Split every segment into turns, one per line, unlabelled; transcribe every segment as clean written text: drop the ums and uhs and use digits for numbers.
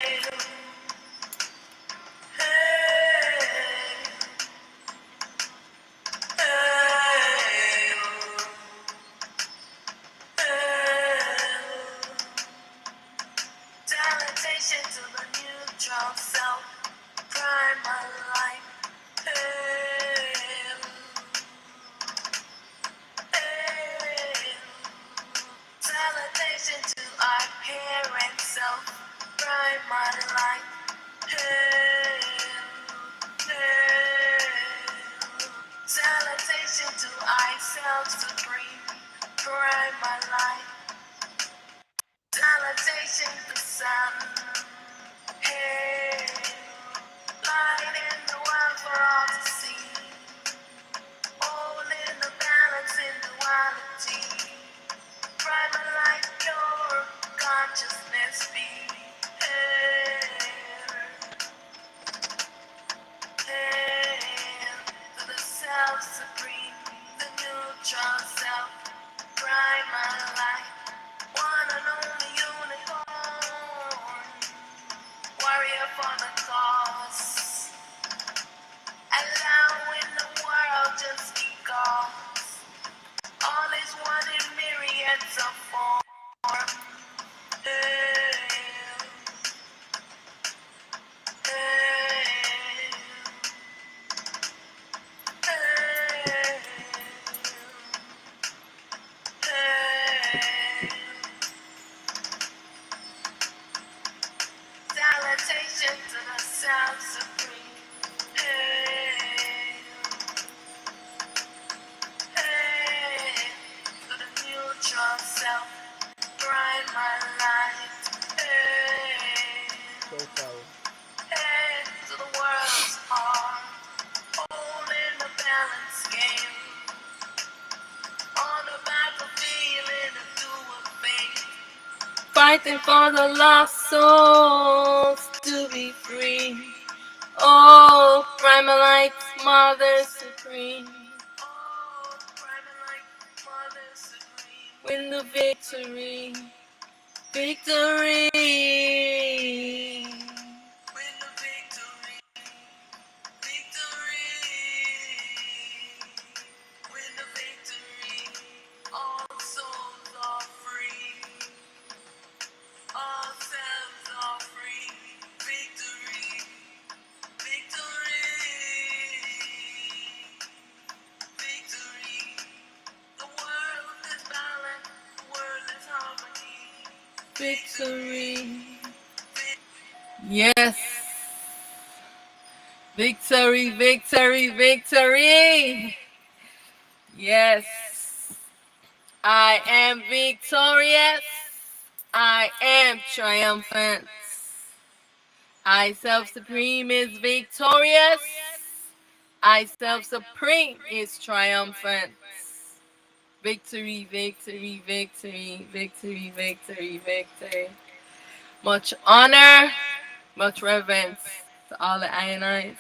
Salutation to the neutral self, primal life. Hail, hail. Salutation to our parent self, primal life. Hail, hail. Salutation to ourselves supreme, primal life. Salutation to sun. Hey, light in the world for all to see. All in the balance in duality. Primal light, pure consciousness be. Hail, hail to the self supreme, the neutral self. Primal light, one and only unicorn. Warrior for the cause, allowing the world just because all is one in myriads of form. Hail, hail, hail, hail. Salutation to the self supreme. Hail, hail to the neutral self, primal light. Hail, hail to the world's heart, holding the balance game. On the battlefield in the duel of fate, fighting for the lost souls to be free. Oh, primal light, Mother Supreme. Oh, primal light, Mother Supreme. Win the victory, victory. Win the victory, victory. Win the victory. All souls are free. All selves are free. Victory, victory, victory. The world is balance, the world is harmony. Victory. Yes. Victory, victory, victory. Yes. I am victorious. I am triumphant. I self-supreme is victorious. I self-supreme is triumphant. Victory, victory, victory, victory, victory, victory. Much honor, much reverence to all the I and I's.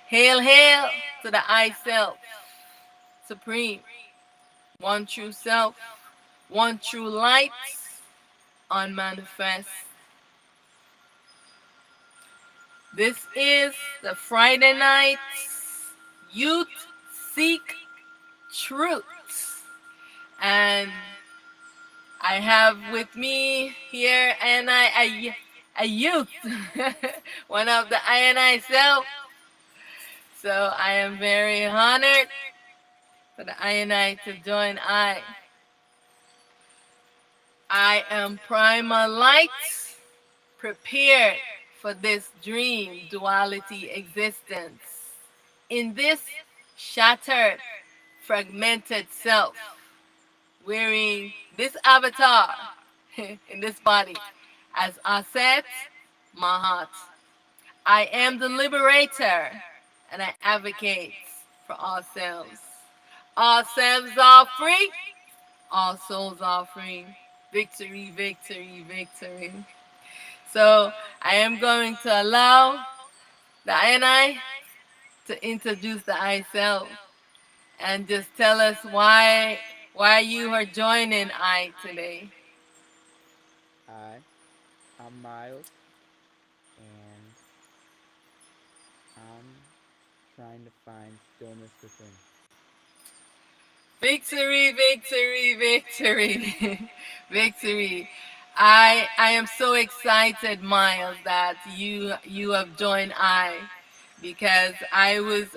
Hail, hail to the I self, supreme, one true self, one true light, unmanifest. This is the Friday night Youth Seek Truth. And I have with me here a youth, one of the I and I self. So I am very honored for the I and I to join I. I am primal light, prepared for this dream duality existence. In this shattered, fragmented self, wearing this avatar in this body as Auset Mahat. I am the liberator and I advocate for ourselves. Ourselves are free, all souls are free. Victory, victory, victory. So I am going to allow the I and I to introduce the I self and just tell us why you are joining I today.
Hi, I'm Miles. trying to find stillness within.
Victory, victory, victory, victory. I am so excited, Miles, that you have joined because I was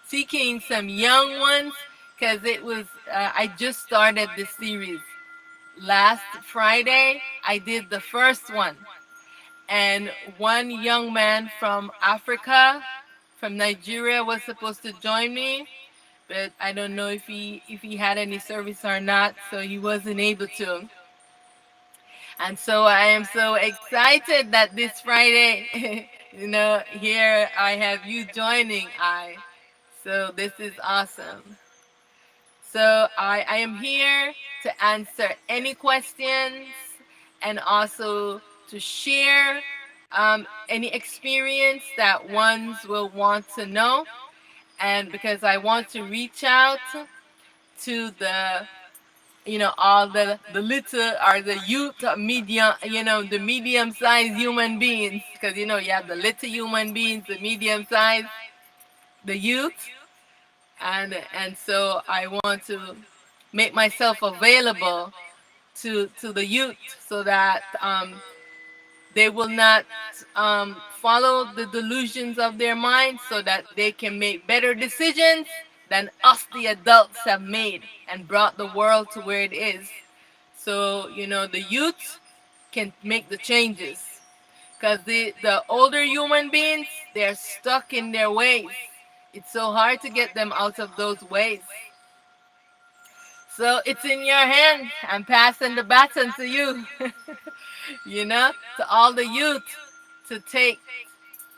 seeking some young ones because it was I just started this series last Friday. I did the first one, and one young man from Africa, from Nigeria, was supposed to join me, but I don't know if he had any service or not, so he wasn't able to. And so I am so excited that this Friday, here I have you joining So this is awesome. So I am here to answer any questions and also to share any experience that ones will want to know. And because I want to reach out to all the little or the youth medium, the medium sized human beings, because you have the little human beings, the medium sized, the youth, and so I want to make myself available to the youth so that they will not follow the delusions of their minds, so that they can make better decisions than us, the adults, have made and brought the world to where it is. So, the youth can make the changes. Because the older human beings, they're stuck in their ways. It's so hard to get them out of those ways. So it's in your hand. I'm passing the baton to you. To all the youth to take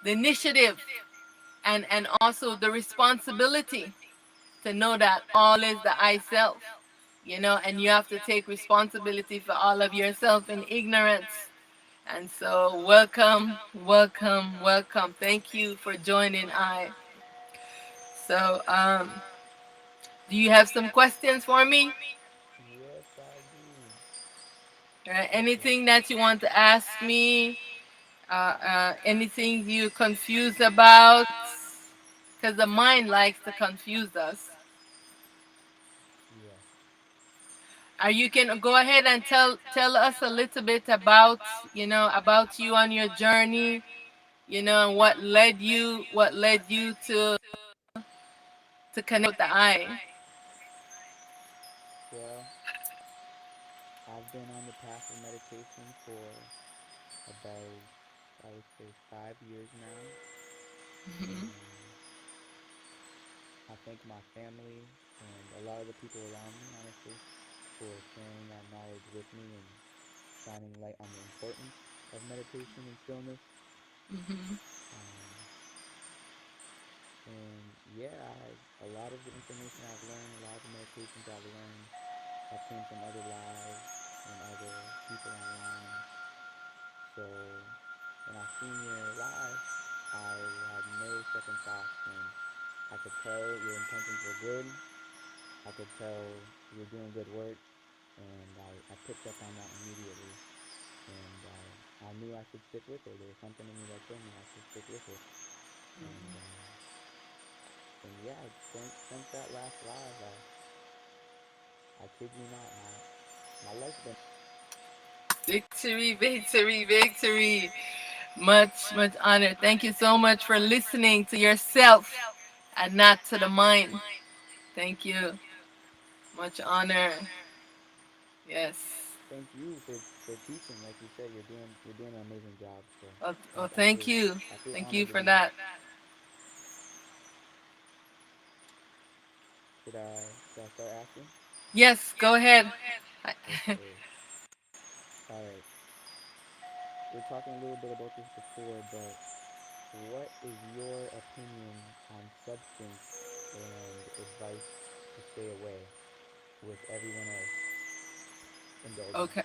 the initiative and also the responsibility to know that all is the I self, and you have to take responsibility for all of yourself in ignorance. And so, welcome, welcome, welcome. Thank you for joining So, do you have some questions for me?
Yes, I do. Okay.
Anything that you want to ask me? Anything you confused about? Because the mind likes to confuse us.
Yes.
You can go ahead and tell us a little bit about you on your journey, and what led you to connect with the I.
Well, I've been on the path of meditation for about, I would say, 5 years now. And I thank my family and a lot of the people around me, honestly, for sharing that knowledge with me and shining light on the importance of meditation and stillness.
Hmm.
Um, and yeah, a lot of the information I've learned, a lot of the meditations I've learned have came from other lives and other people online. So when I seen your live, I had no second thoughts, and I could tell your intentions were good. I could tell you were doing good work, and I picked up on that immediately. And I knew I should stick with it. There was something in me that told me I should stick with it. And yeah, since that last live, I kid you not, my life's been.
Victory, victory, victory. Much, much honor. Thank you so much for listening to yourself and not to the mind. Thank you. Much honor. Yes.
Thank you for teaching. Like you said, you're doing an amazing job. So
Well,
I
thank
feel
you.
I feel
Thank you
honored
for
doing this.
that.
Should I start asking?
Yes, go ahead.
Okay. All right. We're talking a little bit about this before, but what is your opinion on substance and advice to stay away with everyone else indulging?
Okay.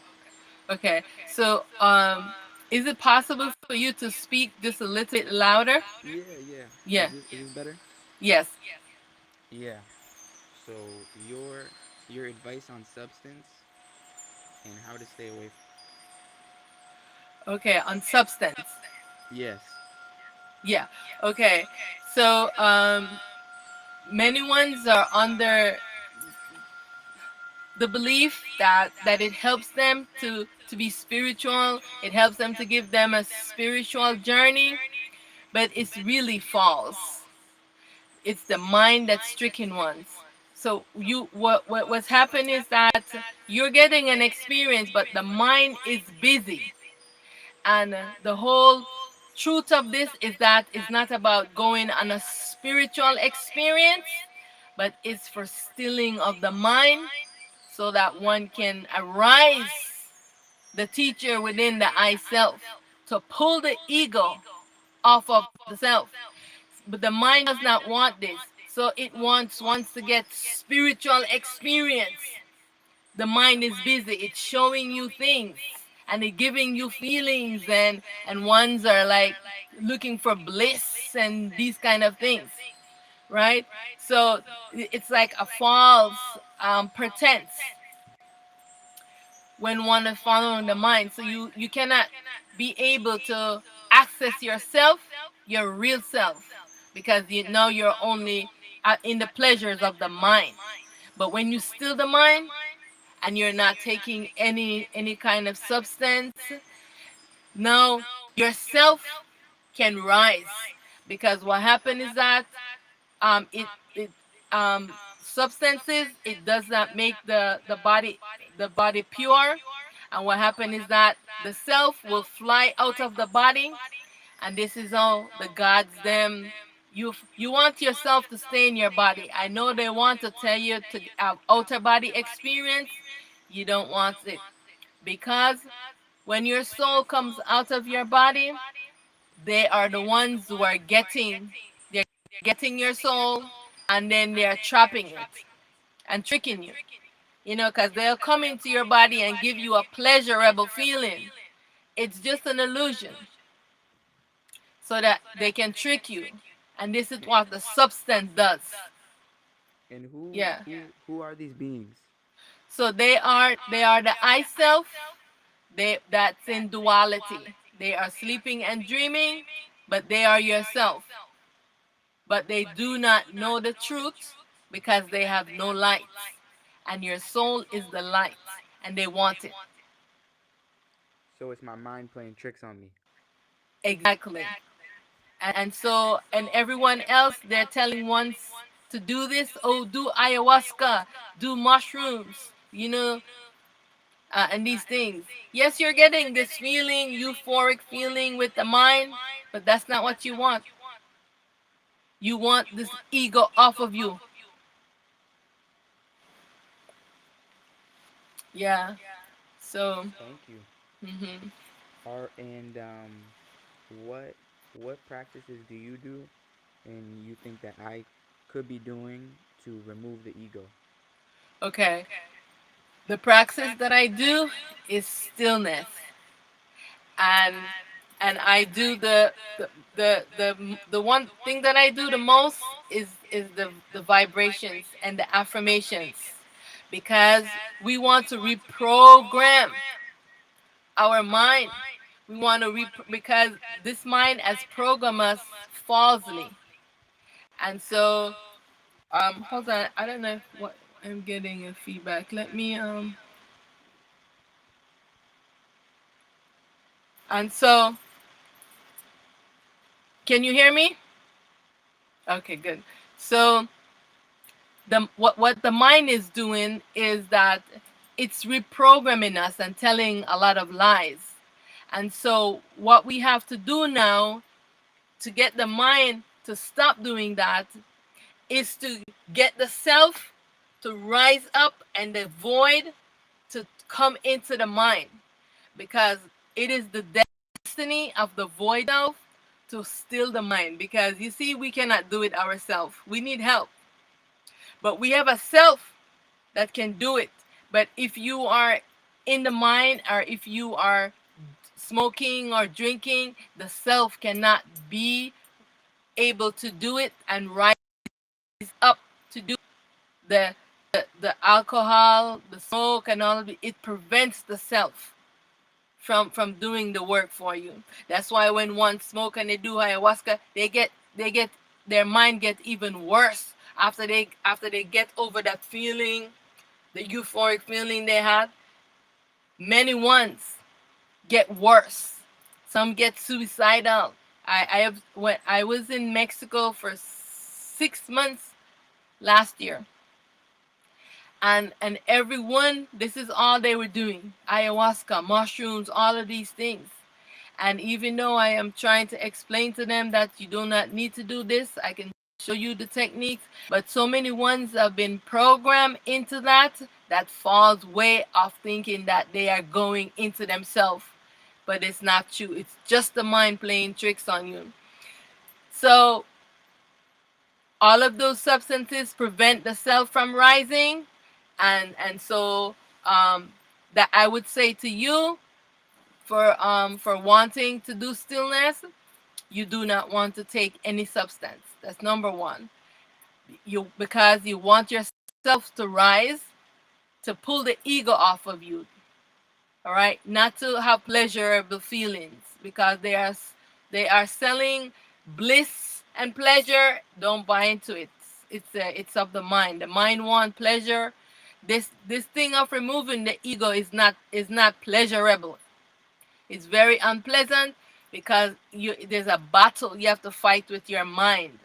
Okay. So, is it possible for you to speak just a little bit louder?
Yeah, yeah.
Yeah.
Is this better?
Yes.
Yeah. So your advice on substance and how to stay away.
Okay. On substance.
Yes.
Yeah. Okay. So many ones are under the belief that it helps them to be spiritual. It helps them to give them a spiritual journey, but it's really false. It's the mind that's stricken ones. So what's happened is that you're getting an experience, but the mind is busy. And the whole truth of this is that it's not about going on a spiritual experience, but it's for stilling of the mind so that one can arise the teacher within the I self to pull the ego off of the self. But the mind does not want this. So it wants to get spiritual experience. The mind is busy. It's showing you things and it giving you feelings, and ones are like looking for bliss and these kind of things, right? So it's like a false pretense when one is following the mind. So you cannot be able to access yourself, your real self, because you know you're only in the pleasures of the mind. But when you still the mind and you're not taking any kind of substance, now yourself can rise. Because what happened is that it substances, it does not make the body pure. And what happened is that the self will fly out of the body, and this is all the gods them. You want yourself to stay in your body. I know they want to tell you to have outer body experience. You don't want it, because when your soul comes out of your body, they are the ones who are getting your soul, and then they are trapping it and tricking you. Because they'll come into your body and give you a pleasurable feeling. It's just an illusion so that they can trick you. And this is what the substance does.
And who
Yeah.
who who are these beings?
So they are the I self. That's in duality. They are sleeping and dreaming, but they are yourself. But they do not know the truth because they have no light. And your soul is the light, and they want it.
So it's my mind playing tricks on me.
Exactly. And everyone else, they're telling ones to do this. Oh, do ayahuasca, do mushrooms, and these things. Yes, you're getting this feeling, euphoric feeling with the mind, but that's not what you want. You want this ego off of you. Yeah. So,
Thank you.
mhm.
Are and what what practices do you do and you think that I could be doing to remove the ego?
Okay. The praxis that I do is stillness, and I do the one thing that I do the most is the vibrations and the affirmations, because we want to reprogram our mind. We want to because this mind has programmed us falsely. And so hold on, I don't know if what I'm getting a feedback. Let me and so can you hear me? Okay, good. So what the mind is doing is that it's reprogramming us and telling a lot of lies. And so what we have to do now to get the mind to stop doing that is to get the self to rise up and the void to come into the mind, because it is the destiny of the void self to still the mind. Because you see, we cannot do it ourselves, we need help, but we have a self that can do it. But if you are in the mind, or if you are smoking or drinking, the self cannot be able to do it and rise up to do the the alcohol, the smoke, and all of it. It prevents the self from doing the work for you. That's why when one smoke and they do ayahuasca, they get their mind get even worse after they get over that feeling, the euphoric feeling they had. Many ones get worse. Some get suicidal. I have when I was in Mexico for 6 months last year, and everyone, this is all they were doing: ayahuasca, mushrooms, all of these things. And even though I am trying to explain to them that you do not need to do this, I can show you the techniques. But so many ones have been programmed into that falls way off thinking that they are going into themselves. But it's not true. It's just the mind playing tricks on you. So all of those substances prevent the self from rising, and so um, that I would say to you, for wanting to do stillness, you do not want to take any substance. That's number one. You Because you want yourself to rise, to pull the ego off of you. All right, not to have pleasurable feelings, because they are selling bliss and pleasure. Don't buy into it. It's of the mind. The mind wants pleasure. This thing of removing the ego is not pleasurable. It's very unpleasant, because there's a battle you have to fight with your mind.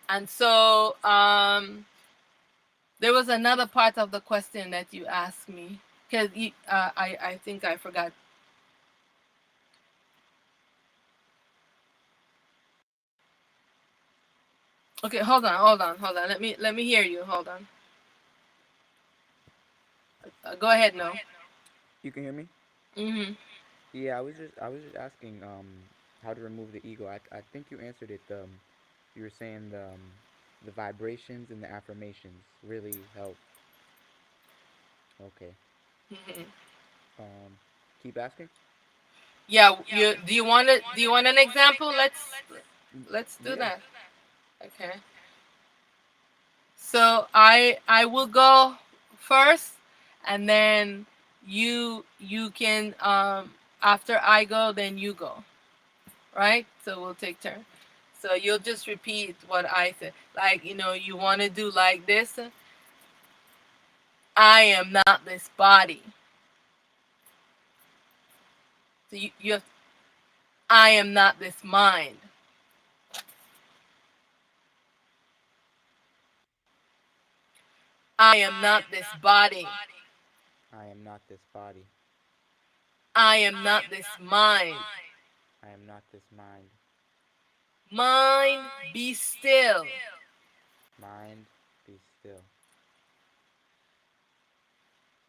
And so there was another part of the question that you asked me, because I think I forgot. Okay, hold on. Let me hear you. Hold on. Go ahead now.
You can hear me?
Mhm.
Yeah, I was just asking how to remove the ego. I think you answered it. You were saying the vibrations and the affirmations really help. Okay.
Mhm.
Um, keep asking.
Yeah. Do you want an example? Let's do
Yeah.
that. Okay. So I will go first, and then you can after I go, then you go. Right? So we'll take turn. So you'll just repeat what I said. Like, you want to do like this. I am not this body. So you have, I am not this mind. I am not this body.
I am not this body.
I am not this mind.
I am not this mind.
Mind, be still.
Mind, be still.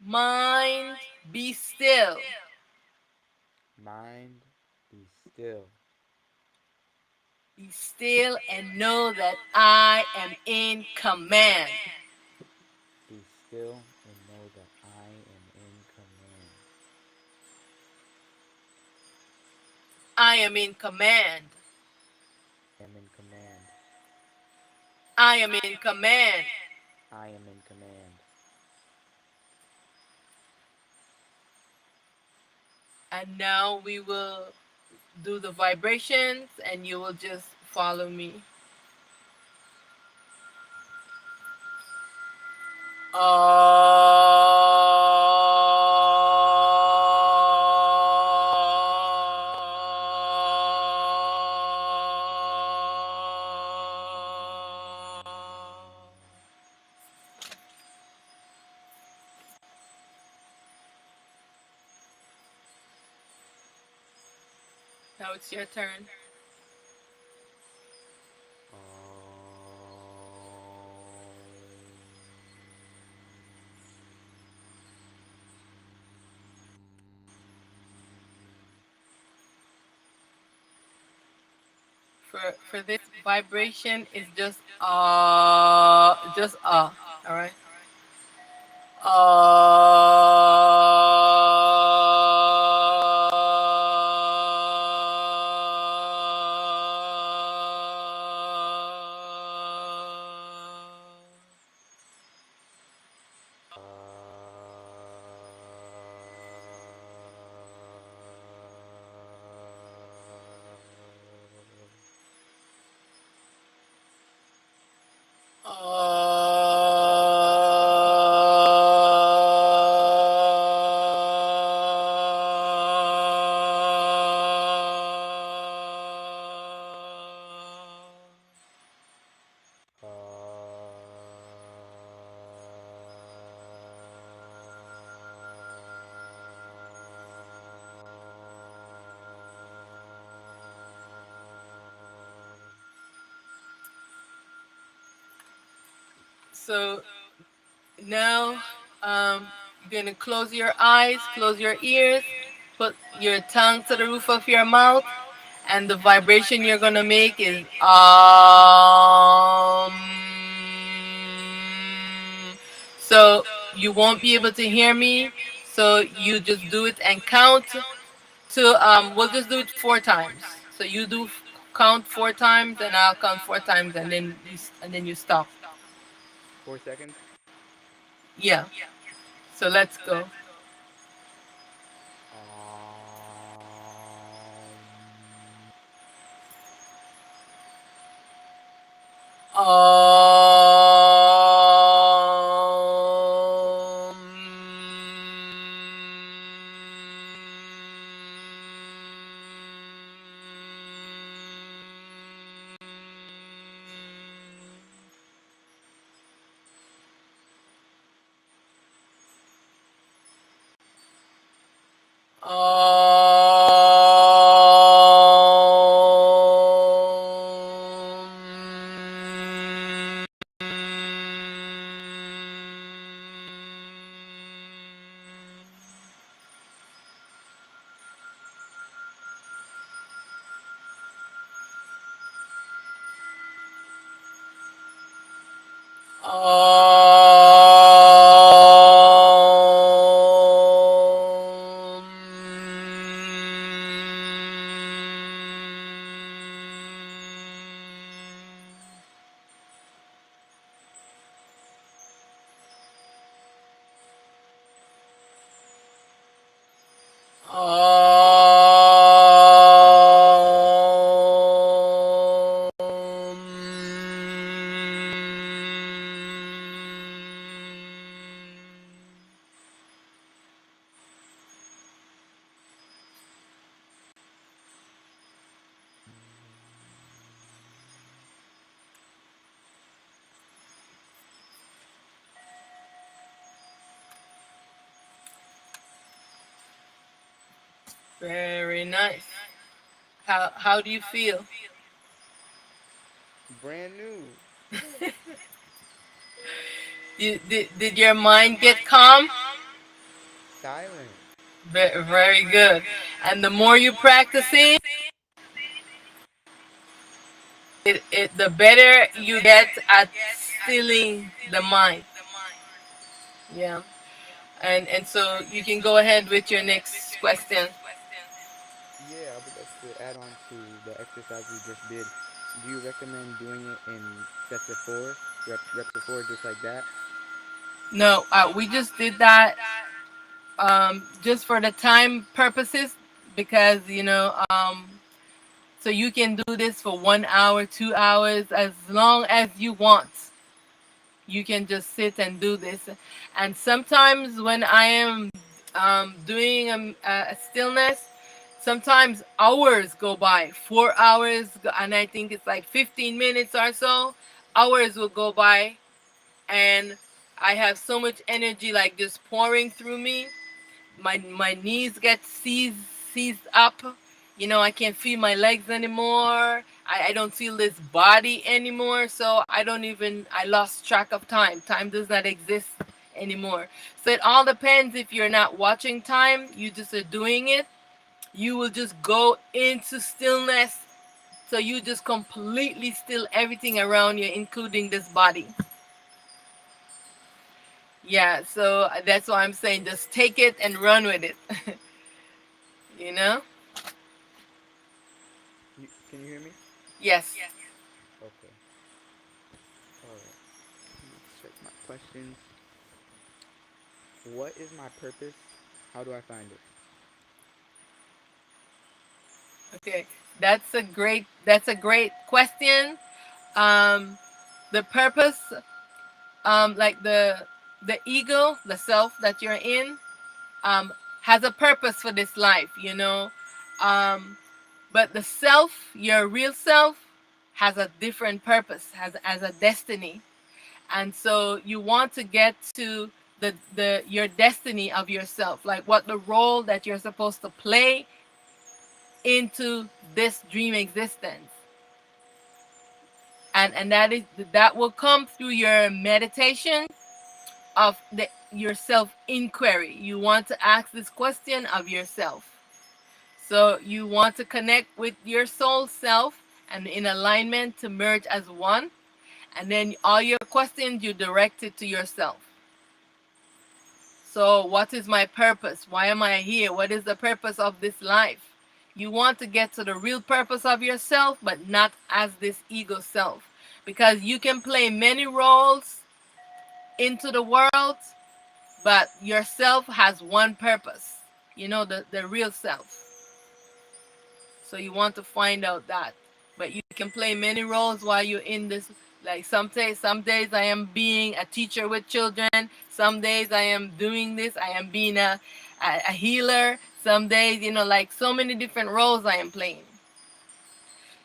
Mind, be still.
Mind, be still.
Be still and know that I am in command.
Be still and know that I am in command.
I am in command.
I am in command.
I am in command.
I am in command.
And now we will do the vibrations, and you will just follow me. Now it's your turn. For this vibration is just all right. So now, you're gonna close your eyes, close your ears, put your tongue to the roof of your mouth, and the vibration you're gonna make is So you won't be able to hear me. So you just do it and count to we'll just do it 4 times. So you do count 4 times and I'll count 4 times and then you stop.
4 seconds.
Yeah. So let's go.
Um.
Um, Very nice. How do you feel?
Brand new.
Did your mind get calm?
Silent.
Very good. And the more you practice the better you get at stilling the mind. Yeah. And so you can go ahead with your next question.
Yeah, I would like to add on to the exercise we just did. Do you recommend doing it in sets of four, reps of four, just like that?
No, we just did that just for the time purposes because so you can do this for 1 hour, 2 hours, as long as you want. You can just sit and do this. And sometimes when I am doing a stillness, sometimes hours go by, 4 hours, and I think it's like 15 minutes or so. Hours will go by, and I have so much energy like just pouring through me. My knees get seized up. I can't feel my legs anymore. I don't feel this body anymore. So I lost track of time. Time does not exist anymore. So it all depends. If you're not watching time, you just are doing it, you will just go into stillness. So you just completely still everything around you, including this body. Yeah, so that's why I'm saying just take it and run with it. you know?
Can you hear me?
Yes.
Okay. All right. Let me check my questions. What is my purpose? How do I find it?
Okay. That's a great question. Um the purpose, like the ego, the self that you're in, um has a purpose for this life. But the self, your real self, has a different purpose, has a destiny. And so you want to get to the your destiny of yourself, like what the role that you're supposed to play into this dream existence. and that will come through your meditation of your self inquiry. You want to ask this question of yourself. So you want to connect with your soul self and in alignment to merge as one. And then all your questions you direct it to yourself. So what is my purpose? Why am I here? What is the purpose of this life? You want to get to the real purpose of yourself, but not as this ego self. Because you can play many roles into the world, but yourself has one purpose. The real self. So you want to find out that. But you can play many roles while you're in this. Like some days I am being a teacher with children. Some days I am doing this. I am being a healer. Some days, like so many different roles I am playing.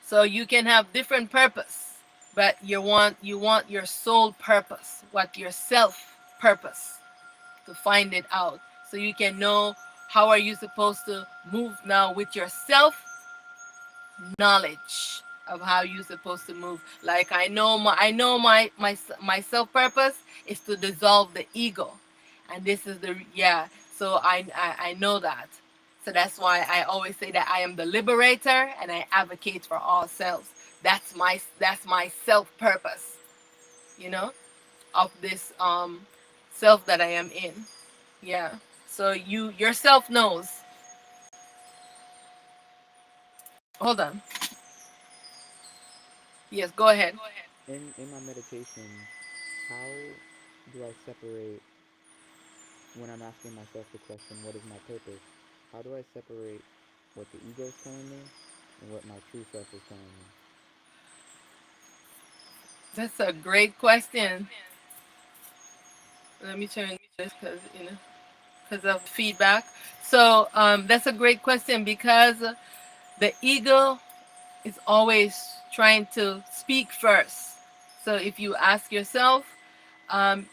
So you can have different purpose, but you want your soul purpose, what your self purpose, to find it out, so you can know how are you supposed to move now with yourself knowledge of how you're supposed to move. Like I know my self purpose is to dissolve the ego, and this is the yeah. So I know that. So that's why I always say that I am the liberator and I advocate for all selves. That's my self purpose, you know, of this self that I am in. Yeah. So yourself knows. Hold on. Yes, go ahead.
In my meditations, how do I separate when I'm asking myself the question, what is my purpose? How do I separate what the ego is telling me and what my true self is telling me?
That's a great question. Let me turn this because of feedback. So that's a great question because the ego is always trying to speak first. So if you ask yourself, um,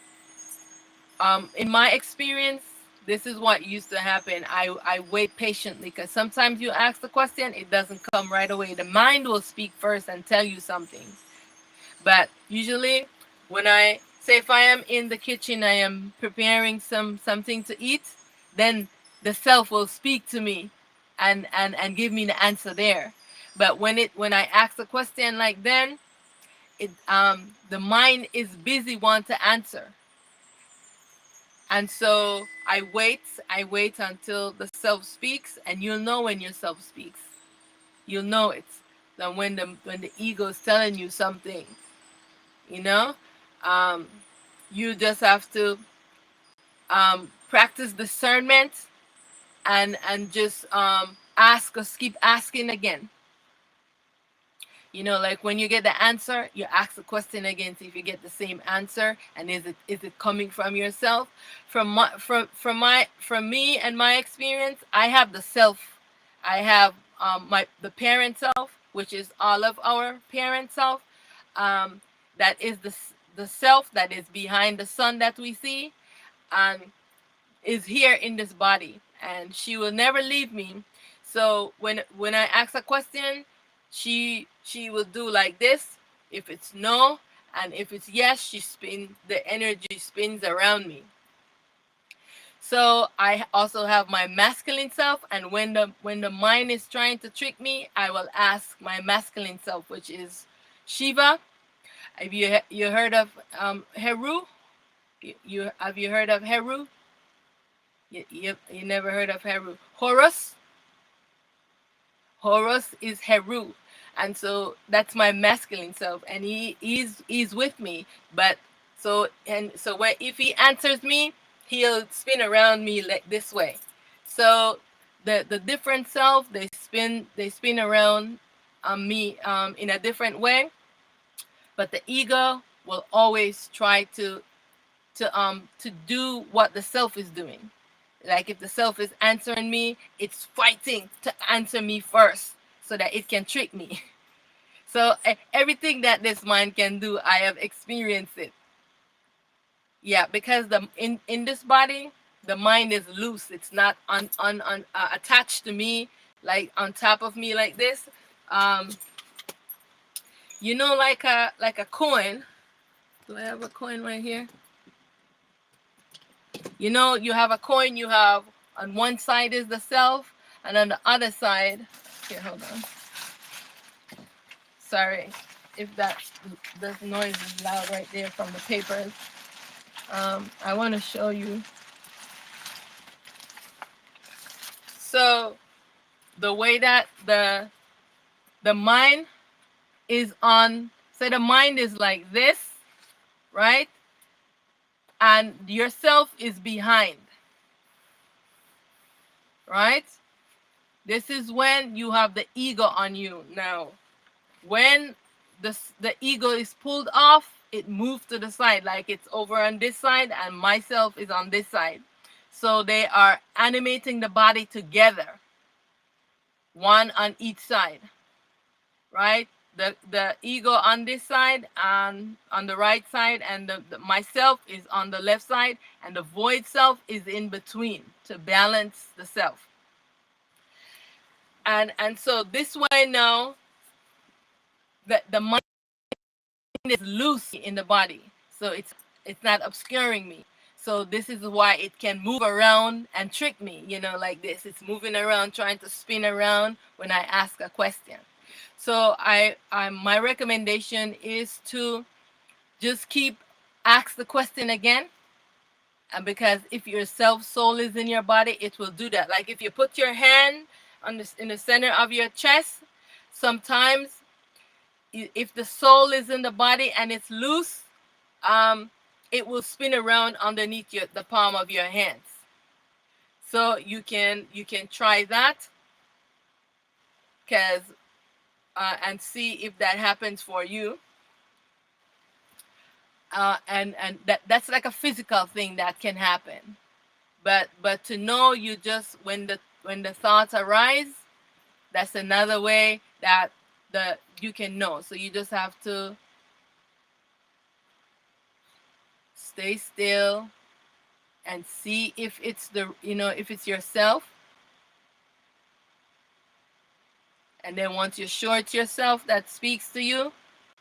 in my experience, this is what used to happen. I wait patiently because sometimes you ask the question, it doesn't come right away. The mind will speak first and tell you something. But usually, when I say if I am in the kitchen, I am preparing something to eat, then the self will speak to me, and give me the answer there. But when I ask a question like then, the mind is busy want to answer, and so I wait until the self speaks, and you'll know when your self speaks. You'll know it. Then when the ego is telling you something, you know um, you just have to practice discernment, and just ask or keep asking again. Like when you get the answer, you ask the question again, see if you get the same answer, and is it coming from yourself? From me and my experience, I have the self. I have the parent self, which is all of our parent self. Um, that is the self that is behind the sun that we see, and is here in this body, and she will never leave me. So when I ask a question, she will do like this if it's no, and if it's yes, the energy spins around me. So I also have my masculine self, and when the mind is trying to trick me, I will ask my masculine self, which is Shiva. Have you heard of Heru? Have you heard of Heru? You never heard of Heru. Horus is Heru. And so that's my masculine self, and he's with me. But so when if he answers me, he'll spin around me like this way. So the different self, they spin around on me in a different way. But the ego will always try to do what the self is doing. Like if the self is answering me, it's fighting to answer me first so that it can trick me. So everything that this mind can do, I have experienced it. Yeah, because in this body, the mind is loose. It's not attached to me, like on top of me like this. Um, like a coin. Do I have a coin right here? You have a coin. You have on one side is the self, and on the other side. Here, hold on. Sorry, if that the noise is loud right there from the papers. I want to show you. So the way that the mind is on, say the mind is like this, right? And yourself is behind, right? This is when you have the ego on you. Now, when the ego is pulled off, it moves to the side, like it's over on this side and myself is on this side. So they are animating the body together, one on each side, right? The ego on this side and on the right side, and the myself is on the left side, and the void self is in between to balance the self. And so this way now the mind is loose in the body, so it's not obscuring me. So this is why it can move around and trick me, like this. It's moving around, trying to spin around when I ask a question. So I my recommendation is to just keep ask the question again. And because if your self soul is in your body, it will do that. Like if you put your hand in the center of your chest, sometimes if the soul is in the body and it's loose, um, it will spin around underneath the palm of your hands. So you can try that, cause and see if that happens for you. And that's like a physical thing that can happen. But to know, you just when the thoughts arise, that's another way that the you can know. So you just have to stay still and see if it's if it's yourself. And then once you're sure it's yourself that speaks to you,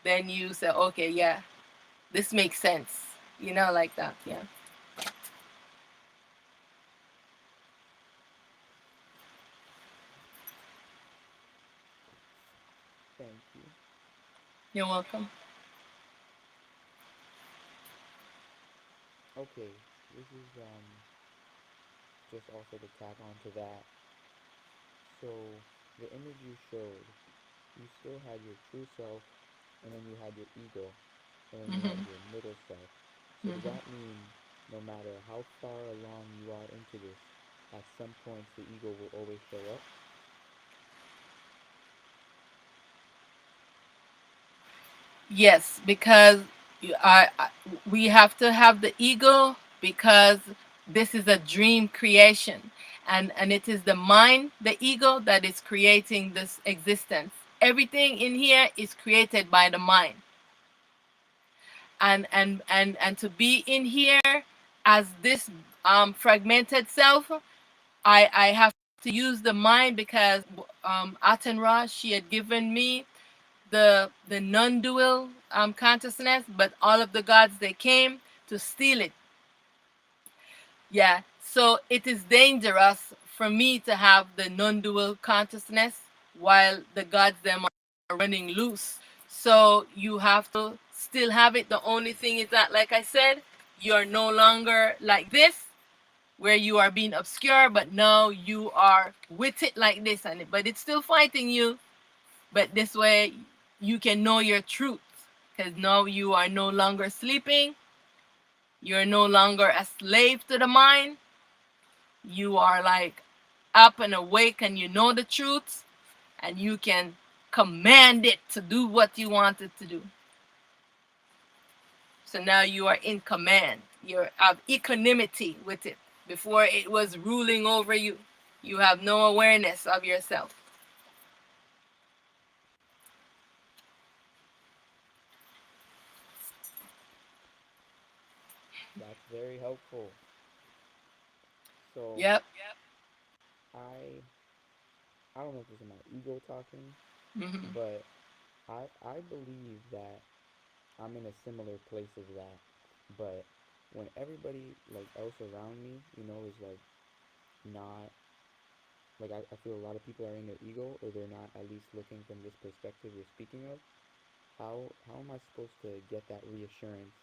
then you say, okay, yeah, this makes sense. Like that. Yeah.
Thank you.
You're welcome.
Okay, this is just also to tag on to that. So the image you showed, you still had your true self, and then you had your ego, and then you had
Hmm.
your middle self. So does
Hmm.
that mean no matter how far along you are into this, at some points the ego will always show up?
Yes, because we have to have the ego, because this is a dream creation, and it is the mind, the ego, that is creating this existence. Everything in here is created by the mind, and to be in here as this fragmented self, I have to use the mind, because Aten Ra, she had given me the non-dual consciousness, but all of the gods, they came to steal it. Yeah, so it is dangerous for me to have the non-dual consciousness while the gods them are running loose. So you have to still have it. The only thing is that, like I said, you're no longer like this, where you are being obscure, but now you are with it like this, but it's still fighting you. But this way, you can know your truth, because now you are no longer sleeping. You're no longer a slave to the mind. You are like up and awake, and you know the truth, and you can command it to do what you want it to do. So now you are in command. You have equanimity with it. Before, it was ruling over you. You have no awareness of yourself.
That's very helpful. So
Yep.
I I don't know if this is my ego talking,
Hmm.
but I believe that I'm in a similar place as that, but when everybody like else around me, is like not like I feel a lot of people are in their ego or they're not at least looking from this perspective you're speaking of. How am I supposed to get that reassurance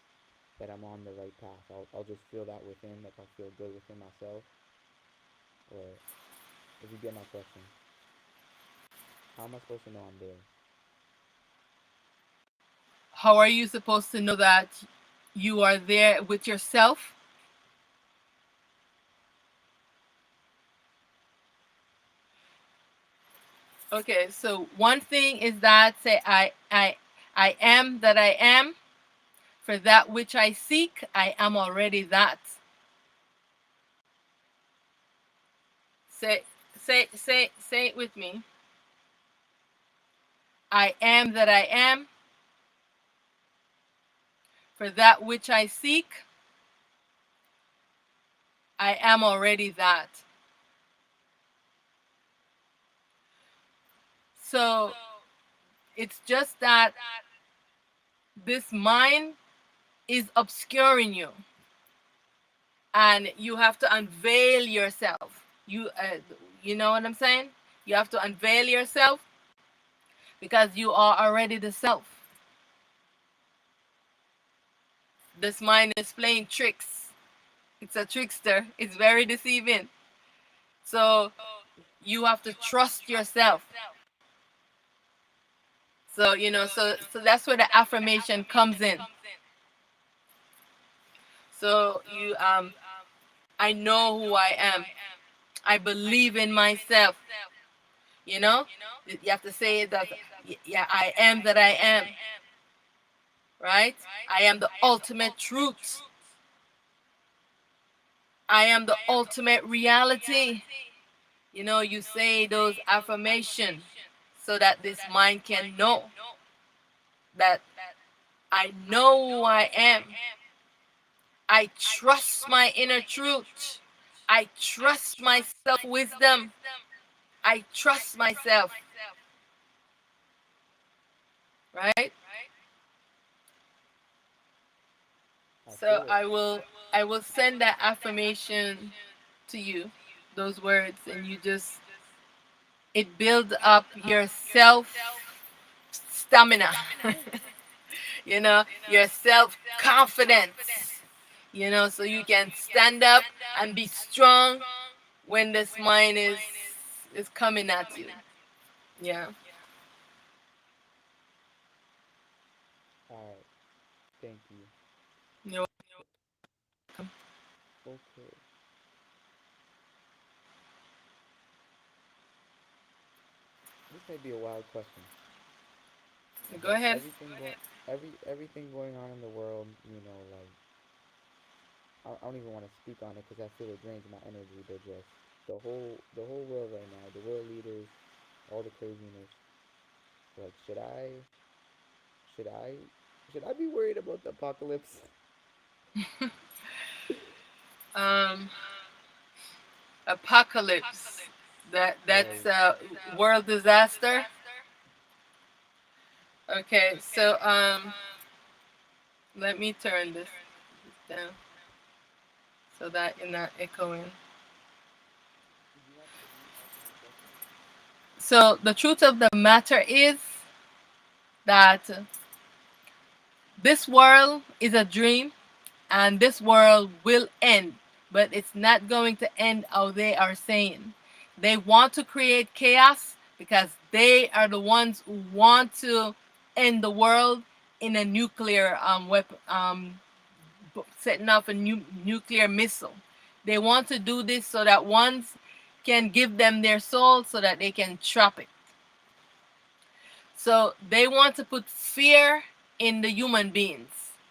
that I'm on the right path? I'll just feel that within, like I'll feel good within myself, or if you get my question, how am I supposed to know I'm there?
How are you supposed to know that you are there with yourself? Okay, so one thing is that say I am that I am. For that which I seek, I am already that. Say say it with me. I am that I am. For that which I seek, I am already that. So it's just that this mind is obscuring you, and you have to unveil yourself. You know what I'm saying? You have to unveil yourself because you are already the self. This mind is playing tricks. It's a trickster. It's very deceiving. So you have to trust yourself. So so that's where the affirmation comes in. So I know who I am. I believe in myself. You know, you have to say it that, yeah, I am that I am, right? I am the ultimate truth. I am the ultimate reality. You say those affirmations so that this mind can know that I know who I am. I trust my inner truth. I trust my self wisdom. I trust myself, right?
I
So
feel it.
I will send that affirmation to you, those words, and you just it builds up your self stamina, your self confidence, so you can stand up and be strong when this mind is coming at you. Yeah.
All right, thank you.
You're
Okay, this may be a wild question,
welcome. Go
but
ahead.
everything going on in the world, like I don't even want to speak on it because I feel it drains my energy. But just the whole world right now, the world leaders, all the craziness. Like, should I should I be worried about the apocalypse?
um Apocalypse, that's
Like,
a world disaster. Okay, so let me turn this down so that you're not echoing.
did you ask me a question?
So the truth of the matter is that this world is a dream, and this world will end, but it's not going to end how they are saying. They want to create chaos because they are the ones who want to end the world in a nuclear weapon, setting off a new nuclear missile. They want to do this so that ones can give them their soul so that they can trap it. So they want to put fear in the human beings.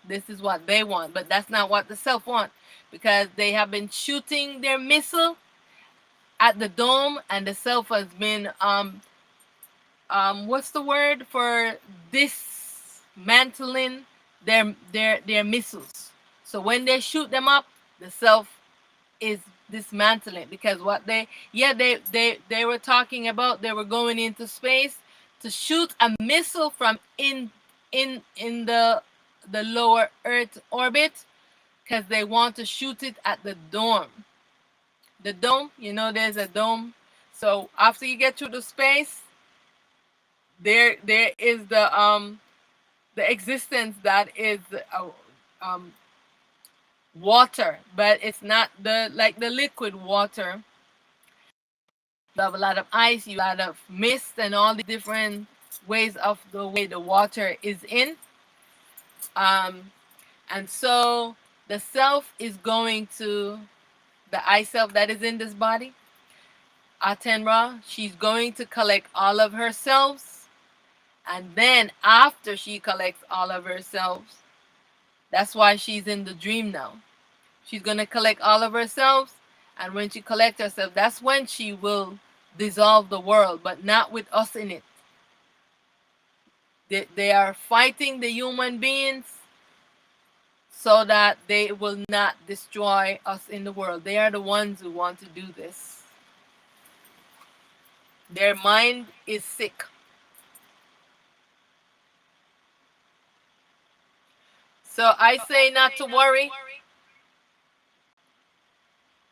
This is what they want, but that's not what the self want, because they have been shooting their missile at the dome, and the self has been what's the word for dismantling their missiles. So when they shoot them up, the self is dismantling, because what they were talking about, they were going into space, to shoot a missile from in the lower Earth orbit because they want to shoot it at the dome. The dome, there's a dome. So after you get through the space, there is the existence that is um water, but it's not the like the liquid water. You have a lot of ice, you have a lot of mist, and all these different ways of the way the water is in. Um, and so the self is going to the I self that is in this body, Aten Ra. She's going to collect all of herself, and then after she collects all of herself, that's why she's in the dream now. She's gonna collect all of herself, and when she collects herself, that's when she will dissolve the world, but not with us in it. They are fighting the human beings so that they will not destroy us in the world. They are the ones who want to do this. Their mind is sick. So I say not to worry,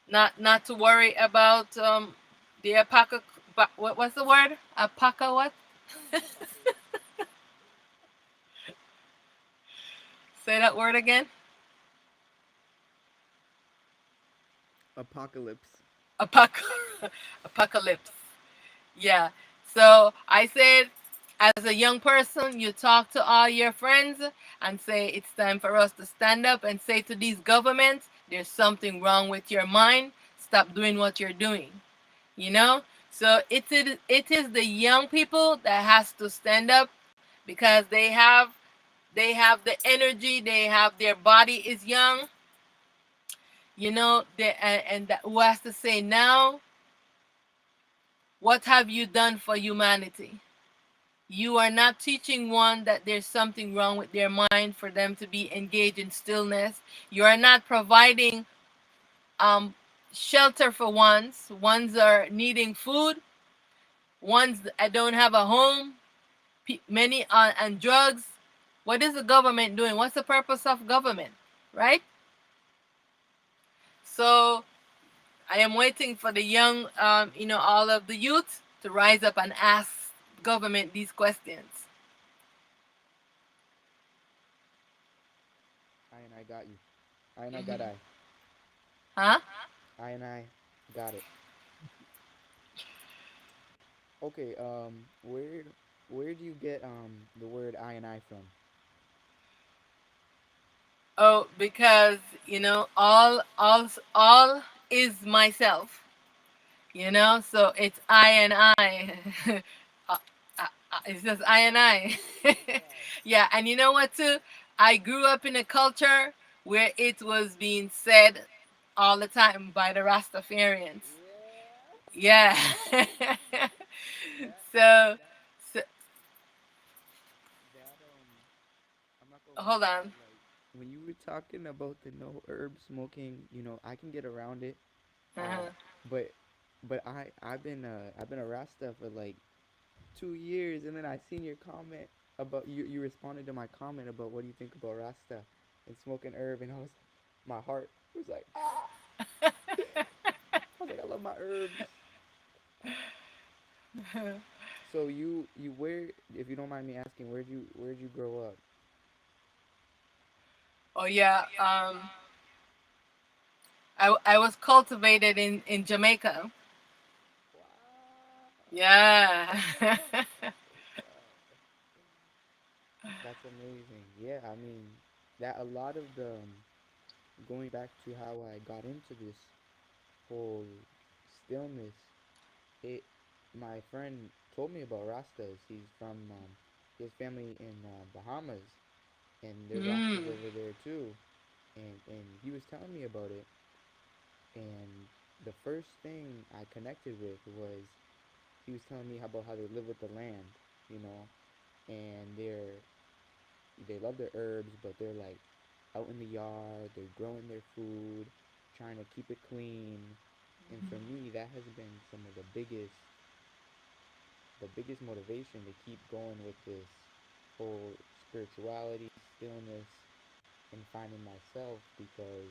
not to worry about the apaca. What's the word? Apaca what? Say that word again.
Apocalypse.
Apoc- Apocalypse. Yeah. So I said, as a young person, you talk to all your friends and say it's time for us to stand up and say to these governments, there's something wrong with your mind. Stop doing what you're doing. You know. So it is the young people that has to stand up because they have the energy. They have their body is young. And who has to say now, what have you done for humanity? You are not teaching one that there's something wrong with their mind for them to be engaged in stillness. You are not providing um, shelter for ones. Ones are needing food. Ones that don't have a home. Many are on drugs. What is the government doing? What's the purpose of government? Right? So I am waiting for the young, all of the youth to rise up and ask government these questions.
I and I got you. I and I got
Hmm.
I.
Huh?
I and I got it. Okay. Where do you get the word I and I from?
Oh, because all is myself. So it's I and I. Uh, it's just I and I.
Wow.
Yeah, and you know what too? I grew up in a culture where it was being said all the time by the Rastafarians.
Yeah.
Yeah.
That
so,
that
so
that I'm not gonna
hold
lie,
on.
like when you were talking about the no herb smoking, I can get around it. Uh
Uh-huh.
but I've been a Rasta for like 2 years, and then I seen your comment about you responded to my comment about what do you think about Rasta and smoking herb, and I was my heart was like, ah. I was like, I love my herbs. So you where, if you don't mind me asking, where'd you grow up?
Oh yeah. I was cultivated in Jamaica.
Wow.
Yeah.
Wow. That's amazing. Yeah, I mean, that a lot of the going back to how I got into this whole stillness, it my friend told me about Rastas. He's from his family in Bahamas, and there's Rastas
Mm.
over there too. And he was telling me about it, and the first thing I connected with was he was telling me about how they live with the land, you know, and they love their herbs, but they're like out in the yard, they're growing their food, trying to keep it clean. And for me, that has been some of the biggest the biggest motivation to keep going with this whole spirituality, stillness, and finding myself, because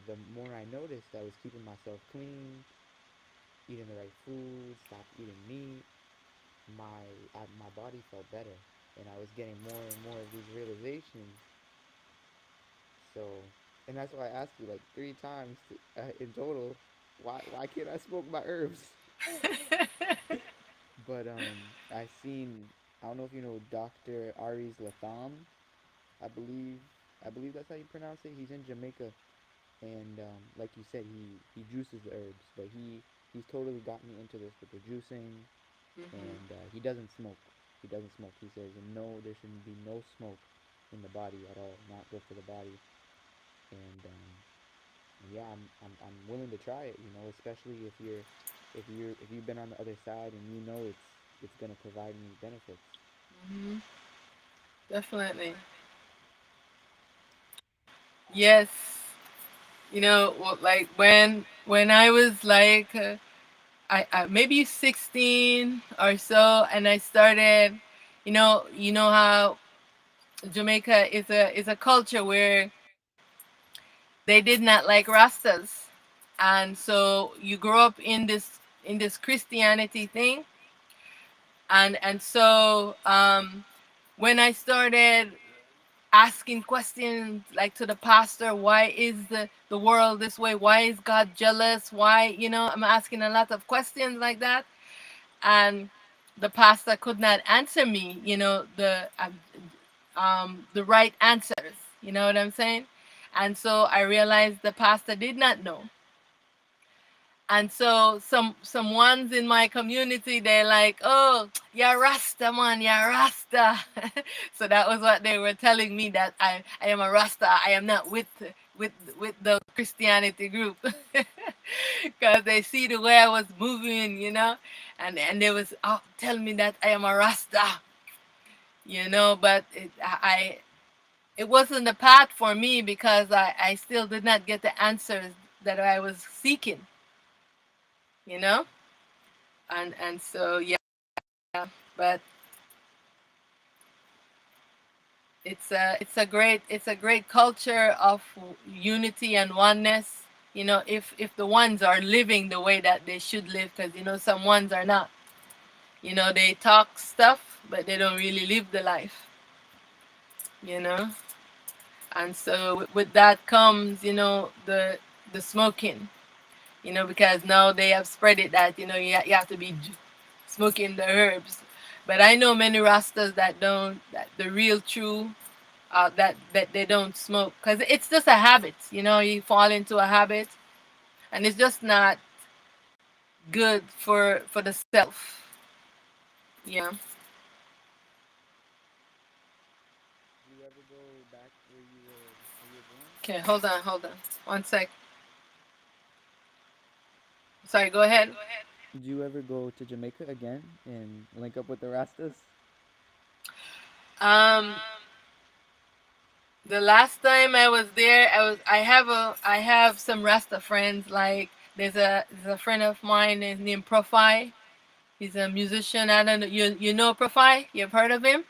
the more I noticed I was keeping myself clean, eating the right food, stopped eating meat, my body felt better, and I was getting more and more of these realizations. So, and that's why I asked you like 3 times in total, why can't I smoke my herbs? But I seen, I don't know if you know Dr. Aries Latham. I believe I believe that's how you pronounce it. He's in Jamaica, and like you said, he juices the herbs, but he's totally got me into this with the juicing, and he doesn't smoke. He doesn't smoke. He says no, there shouldn't be no smoke in the body at all. Not good for the body, and yeah, I'm willing to try it. You know, especially if you've been on the other side and you know it's gonna provide me benefits.
Hmm. Definitely. Yes. Like when I was like I maybe 16 or so, and I started, how Jamaica is a culture where they did not like Rastas, and so you grow up in this Christianity thing, and so when I started asking questions like to the pastor, why is the world this way, why is God jealous, why, I'm asking a lot of questions like that, and the pastor could not answer me, the right answers, you know what I'm saying. And so I realized the pastor did not know. And so some ones in my community, they're like, "Oh, you're Rasta, man, you're Rasta." So that was what they were telling me, that I am a Rasta. I am not with the Christianity group, because they see the way I was moving, and they was telling me that I am a Rasta, But it wasn't the path for me, because I still did not get the answers that I was seeking, you know. And so yeah, but it's a great culture of unity and oneness, if the ones are living the way that they should live, because some ones are not. They talk stuff, but they don't really live the life, you know and so with that comes, the smoking, because now they have spread it that, you have to be smoking the herbs. But I know many rastas that don't, that the real true, that they don't smoke, because it's just a habit. You fall into a habit, and it's just not good for the self. Yeah.
Did you ever go back where you were born?
Okay, hold on 1 sec. Sorry, go ahead.
Did you ever go to Jamaica again and link up with the Rastas?
um the last time I was there, I have some rasta friends. Like, there's a friend of mine named Profi. He's a musician. I don't know, you know Profi? You've heard of him?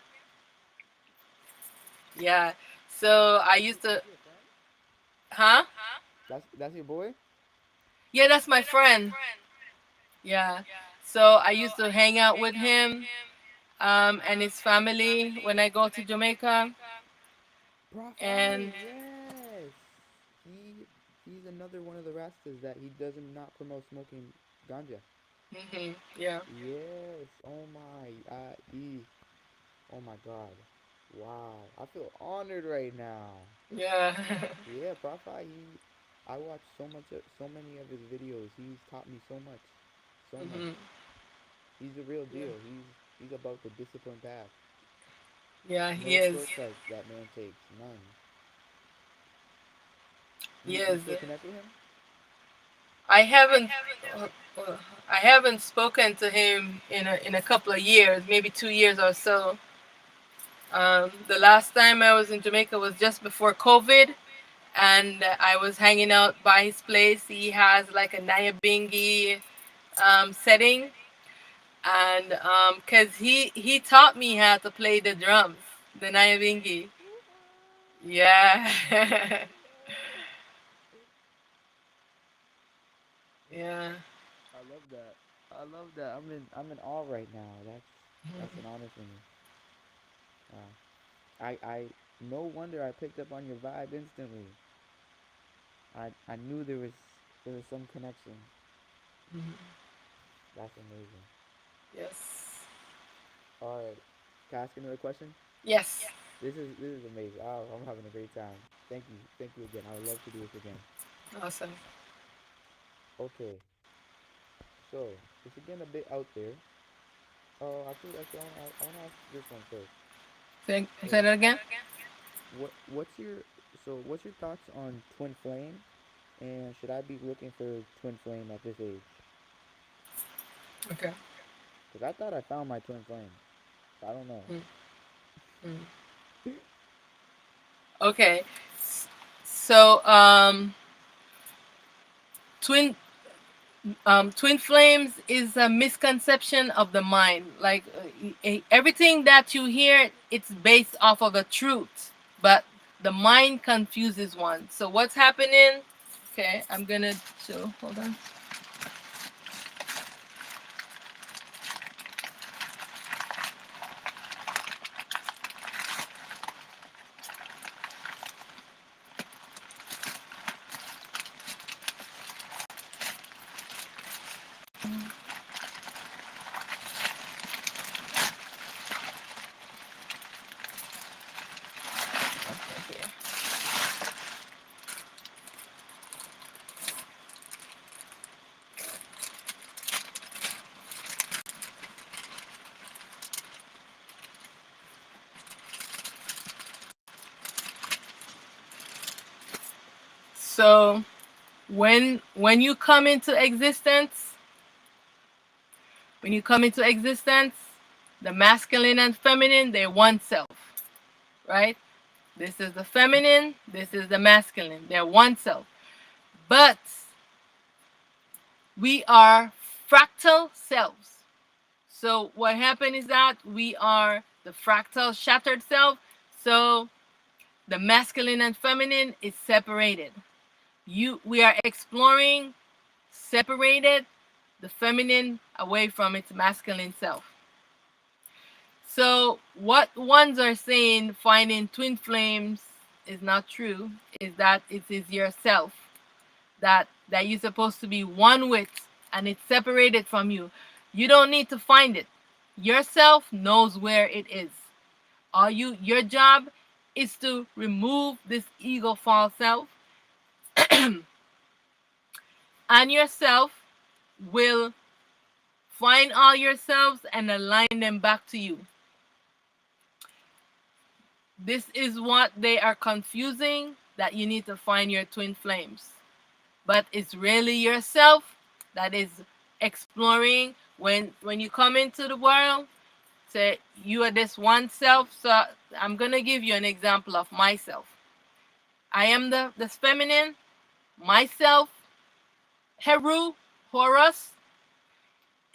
Yeah. So I used to.
That's your friend?
Huh?
That's your boy?
Yeah, that's my friend. Yeah. So I used to hang out with him, and his family when I go to Jamaica.
Profile,
And
yes. He he's another one of the Rastas that he doesn't not promote smoking ganja.
yeah.
Yes. Oh my. Oh my God. Wow. I feel honored right now.
Yeah.
Yeah, Profile. I watched so many of his videos. He's taught me so much, so much.
hmm
He's the real
Yeah.
deal. He's about the disciplined path.
Yeah, he
No
is.
shortcuts that man takes. None.
He
You
is.
still connect with him?
I haven't. Uh, uh, I haven't spoken to him in a couple of years, maybe 2 years or so. The last time I was in Jamaica was just before COVID, and I was hanging out by his place. He has like a Nyabingi setting, And cause he taught me how to play the drums, the Nayabingi. Yeah. Yeah.
I love that. I love that. I'm in awe right now. That's an honor for me. Wow. I no wonder I picked up on your vibe instantly. I knew there was some connection. That's amazing.
Yes.
All right. Can I ask another question?
Yes.
This is amazing. Oh, I'm having a great time. Thank you. Thank you again. I would love to do this again.
Awesome.
Okay. So, this again a bit out there. Actually, I want to ask this one first.
Say
So,
that again.
what's your thoughts on twin flame, and should I be looking for twin flame at this age?
Okay.
Because I thought I found my twin flame. So I don't know.
Mm, mm. Okay. So twin twin flames is a misconception of the mind. Like everything that you hear, it's based off of a truth, but the mind confuses one. So what's happening? Okay, I'm gonna show. Hold on. Okay, here. So when you come into existence, when you come into existence, the masculine and feminine, they're one self, right? This is the feminine, this is the masculine. They're one self. But we are fractal selves. So what happened is that we are the fractal shattered self. So the masculine and feminine is separated. We are exploring separated the feminine away from its masculine self. So what ones are saying finding twin flames is not true is that it is yourself that you're supposed to be one with, and it's separated from you. You don't need to find it. Yourself knows where it is. Your job is to remove this ego false self, and yourself will find all yourselves and align them back to you. This is what they are confusing, that you need to find your twin flames. But it's really yourself that is exploring when you come into the world. Say you are this one self. So I'm gonna give you an example of myself. I am the feminine. Myself, Heru, Horus.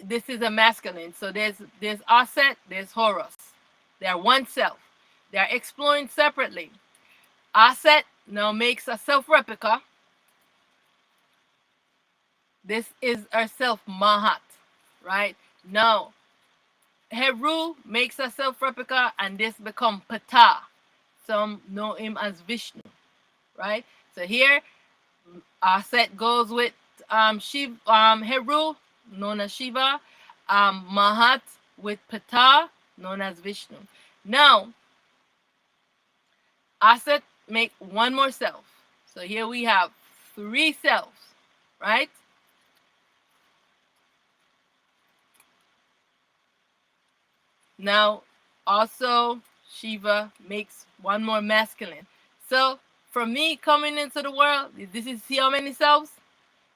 This is a masculine. So there's Auset, there's Horus. They're one self. They're exploring separately. Auset now makes a self replica. This is our self Mahat, right? Now Heru makes a self replica, and this become Ptah. Some know him as Vishnu, right? So here our set goes with Heru, known as Shiva, Mahat with Ptah, known as Vishnu. Now Aset make one more self. So here we have three selves, right? Now also Shiva makes one more masculine. So for me coming into the world, this is see how many selves?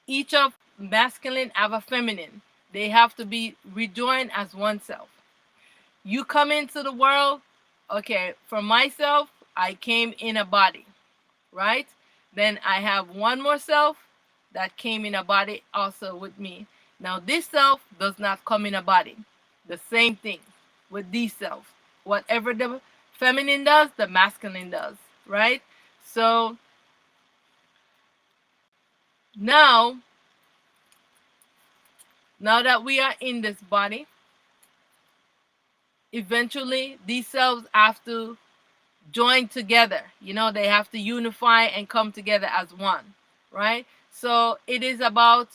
Each of masculine have a feminine. They have to be rejoined as one self. You come into the world, okay, for myself, I came in a body, right? Then I have one more self that came in a body also with me. Now, this self does not come in a body. The same thing with these selves. Whatever the feminine does, the masculine does, right? So now, now that we are in this body, eventually these selves have to join together. You know, they have to unify and come together as one, right? So it is about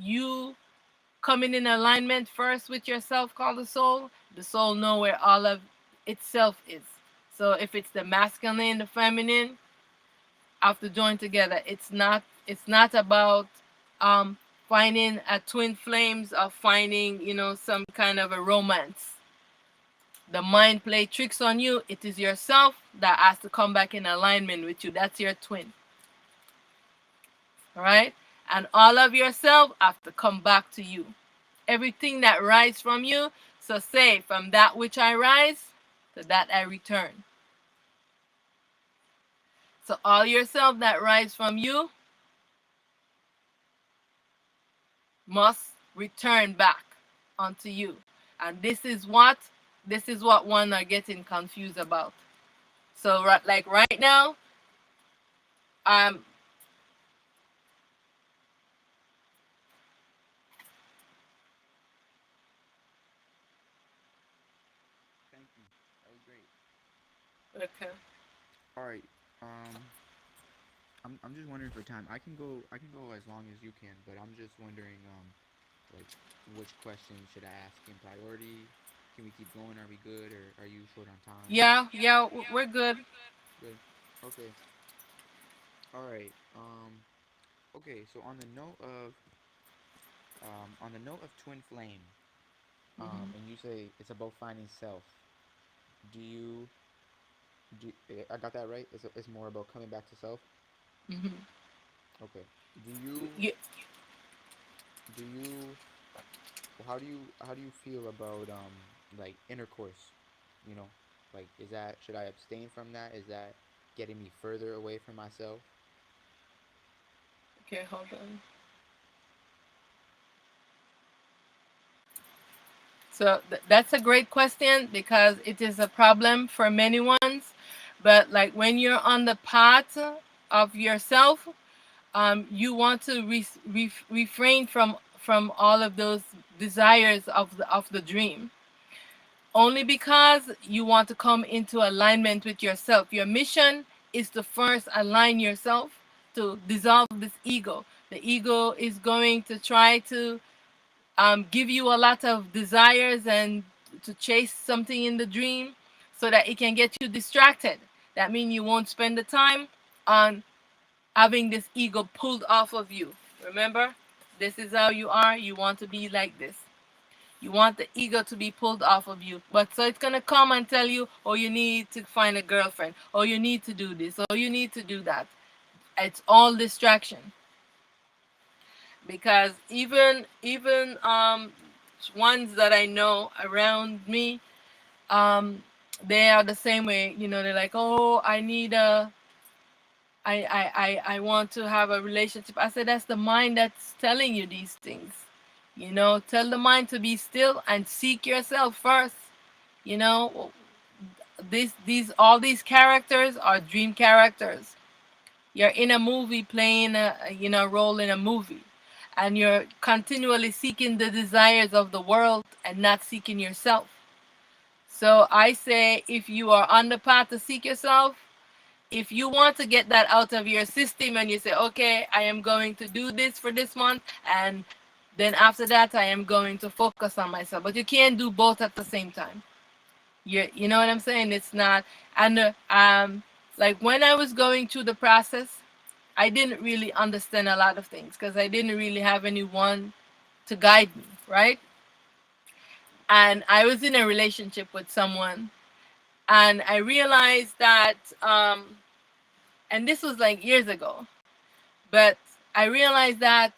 you coming in alignment first with yourself, called the soul. The soul know where all of itself is. So if it's the masculine, the feminine, have to join together. It's not about um finding a twin flames or finding, some kind of a romance. The mind play tricks on you. It is yourself that has to come back in alignment with you. That's your twin. All right? And all of yourself have to come back to you. Everything that rise from you, so say, from that which I rise, to that I return. So all yourself that rise from you must return back unto you. And this is what one are getting confused about. So like right now, um
Thank you. That was great.
okay.
All right. I'm just wondering for time. I can go as long as you can, but I'm just wondering like which question should I ask in priority? Can we keep going? Are we good, or are you short on time?
Yeah, yeah, we're good.
Good. Okay. All right. Okay. So on the note of twin flame,
Hmm.
and you say it's about finding self. Do you I got that right? It's more about coming back to self.
Hmm.
Okay. Do you
You,
do you well, how do you feel about like intercourse? You know, like is that should I abstain from that? Is that getting me further away from myself?
okay, hold on. So that's a great question because it is a problem for many ones. But like when you're on the path of yourself, you want to refrain from all of those desires of the dream, only because you want to come into alignment with yourself. Your mission is to first align yourself to dissolve this ego. The ego is going to try to give you a lot of desires and to chase something in the dream so that it can get you distracted. That means you won't spend the time on having this ego pulled off of you. Remember, this is how you are. You want to be like this. You want the ego to be pulled off of you. But so it's going to come and tell you, oh, you need to find a girlfriend. Oh, you need to do this. Oh, you need to do that. It's all distraction. Because even ones that I know around me, um, they are the same way. They're like, oh, I want to have a relationship. I said, that's the mind that's telling you these things. Tell the mind to be still and seek yourself first. You know, these all these characters are dream characters. You're in a movie playing a role in a movie, and you're continually seeking the desires of the world and not seeking yourself. So I say, if you are on the path to seek yourself, if you want to get that out of your system and you say, okay, I am going to do this for this month, and then after that I am going to focus on myself, but you can't do both at the same time. You know what I'm saying? It's not. And like when I was going through the process, I didn't really understand a lot of things because I didn't really have anyone to guide me, right? And I was in a relationship with someone, and I realized that, and this was like years ago, but I realized that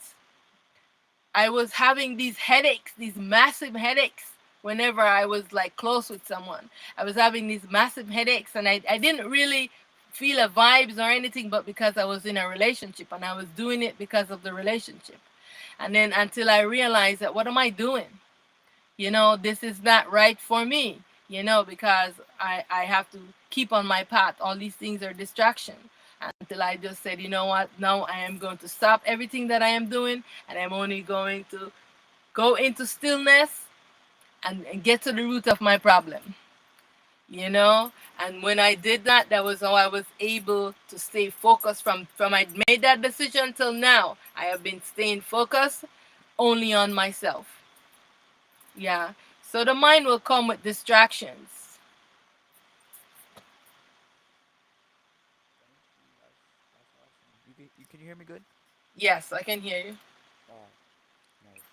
I was having these headaches, these massive headaches, whenever I was like close with someone. I was having these massive headaches, and I didn't really feel a vibes or anything, but because I was in a relationship and I was doing it because of the relationship. And then until I realized that, what am I doing? This is not right for me, because I have to keep on my path. All these things are distraction. Until I just said, you know what, now I am going to stop everything that I am doing, and I'm only going to go into stillness and get to the root of my problem. you know and when I did that, that was how I was able to stay focused. From I made that decision till now, I have been staying focused only on myself. Yeah. So the mind will come with distractions.
Thank you. That's awesome. You can hear me good?
Yes, I can hear you.
All right. Nice.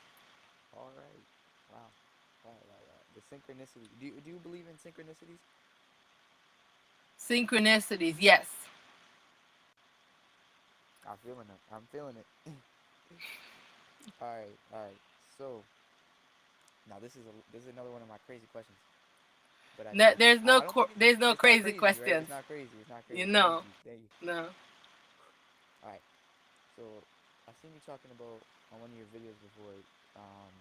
All right. Wow. Wow. Wow. Wow. The synchronicity. Do you believe in synchronicities?
Synchronicities, yes.
I'm feeling it. I'm feeling it. All right. All right. So now this is another one of my crazy questions. But
No, there's
I
no
don't think
there's no
it's not
crazy
crazy, right?
questions.
It's not crazy. It's not
You
crazy. Thank
know.
you. Thank you.
No.
All right. So I seen you talking about on one of your videos before. Um,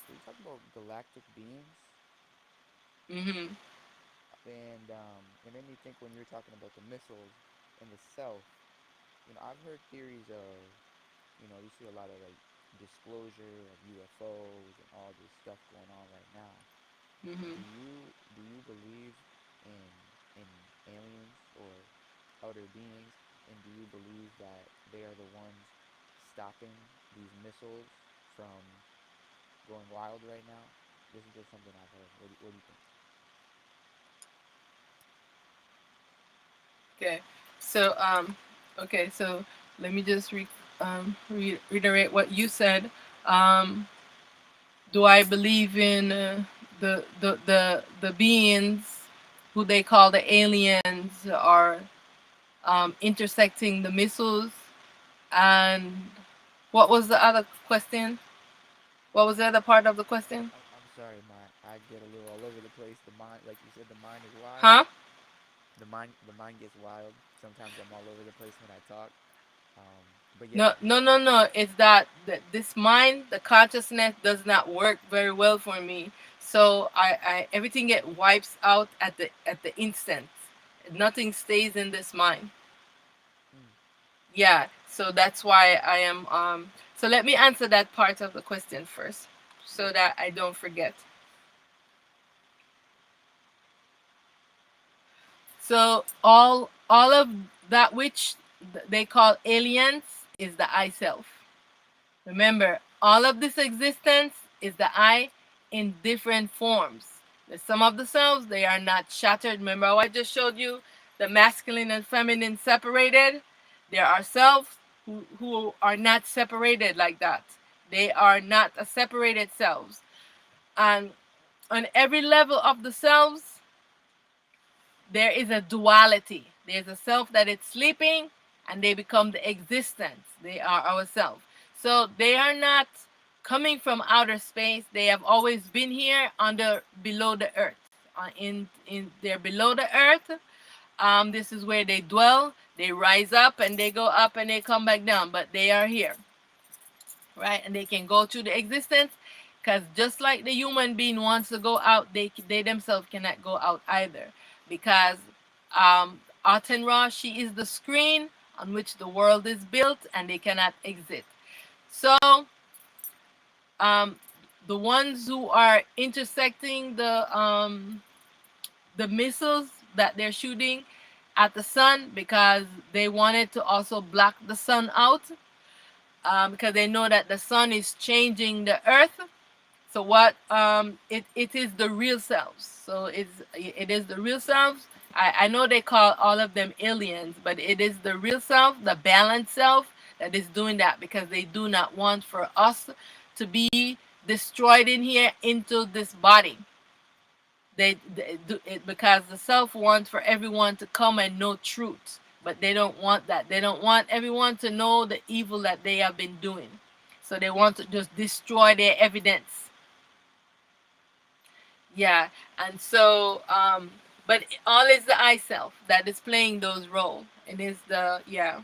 where you talked about galactic beings,
Mhm.
and it made me think when you were talking about the missiles and the self. I've heard theories of, you see a lot of like disclosure of UFOs and all this stuff going on right now.
Mhm.
Do you believe in in aliens or outer beings, and do you believe that they are the ones stopping these missiles from going wild right now? This is just something I've heard. What do you think?
Okay. So okay, so let me just reiterate what you said. Um do I believe in the beings who they call the aliens are intersecting the missiles? And what was the other question? What was the other part of the question?
I'm sorry, I get a little all over the place. The mind, like you said, the mind is wild.
Huh?
The mind gets wild. Sometimes I'm all over the place when I talk. But yeah,
No, no, no, no. It's that this mind, the consciousness, does not work very well for me. So I everything get wipes out at the instant. Nothing stays in this mind.
mm,
Yeah. So that's why I am. So let me answer that part of the question first, so
yeah,
that I don't forget. So all of that which they call aliens is the I self. Remember, all of this existence is the I in different forms. The sum of the selves, they are not shattered. Remember how I just showed you the masculine and feminine separated? There are selves who are not separated like that. They are not a separated selves. And on every level of the selves, there is a duality. There's a self that is sleeping and they become the existence. They are ourselves. So they are not coming from outer space. They have always been here under below the earth. In they're below the earth. This is where they dwell. They rise up and they go up and they come back down, but they are here, right? And they can go through the existence, because just like the human being wants to go out, they themselves cannot go out either, because Aten Ra, she is the screen on which the world is built, and they cannot exit. So um, the ones who are intersecting the missiles that they're shooting at the sun, because they wanted to also block the sun out, because they know that the sun is changing the earth. So what it is the real selves. So it is the real selves. I know they call all of them aliens, but it is the real self, the balanced self, that is doing that, because they do not want for us to be destroyed in here into this body. They do it because the self wants for everyone to come and know truth, but they don't want that. They don't want everyone to know the evil that they have been doing. So they want to just destroy their evidence. Yeah, and so, but all is the I self that is playing those roles. It is the, yeah.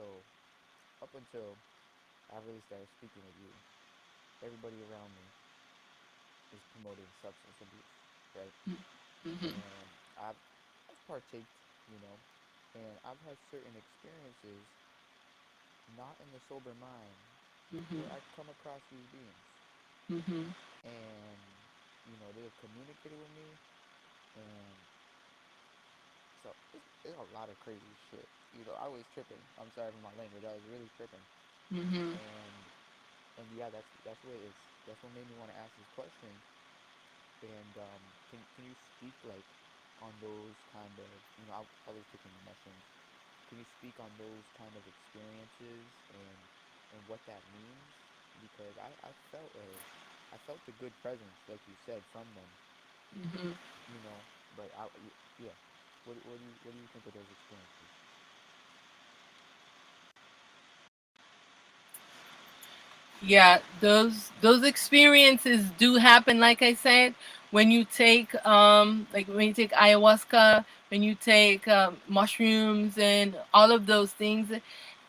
So up until I really started speaking with you, everybody around me is promoting substance abuse, right?
Mhm.
And I've partaked, you know, and I've had certain experiences, not in the sober mind,
Mhm.
where I come across these beings,
Mhm.
and they have communicated with me, and it's a lot of crazy shit. I was tripping. I'm sorry for my language. I was really tripping,
Mhm.
and yeah, that's what made me want to ask this question. And can you speak like on those kind of I was taking mushrooms. Can you speak on those kind of experiences and what that means? Because I felt a good presence, like you said, from them.
Mhm.
But yeah. What do you think of those experiences?
Yeah, those experiences do happen. Like I said, when you take like when you take ayahuasca, when you take mushrooms and all of those things,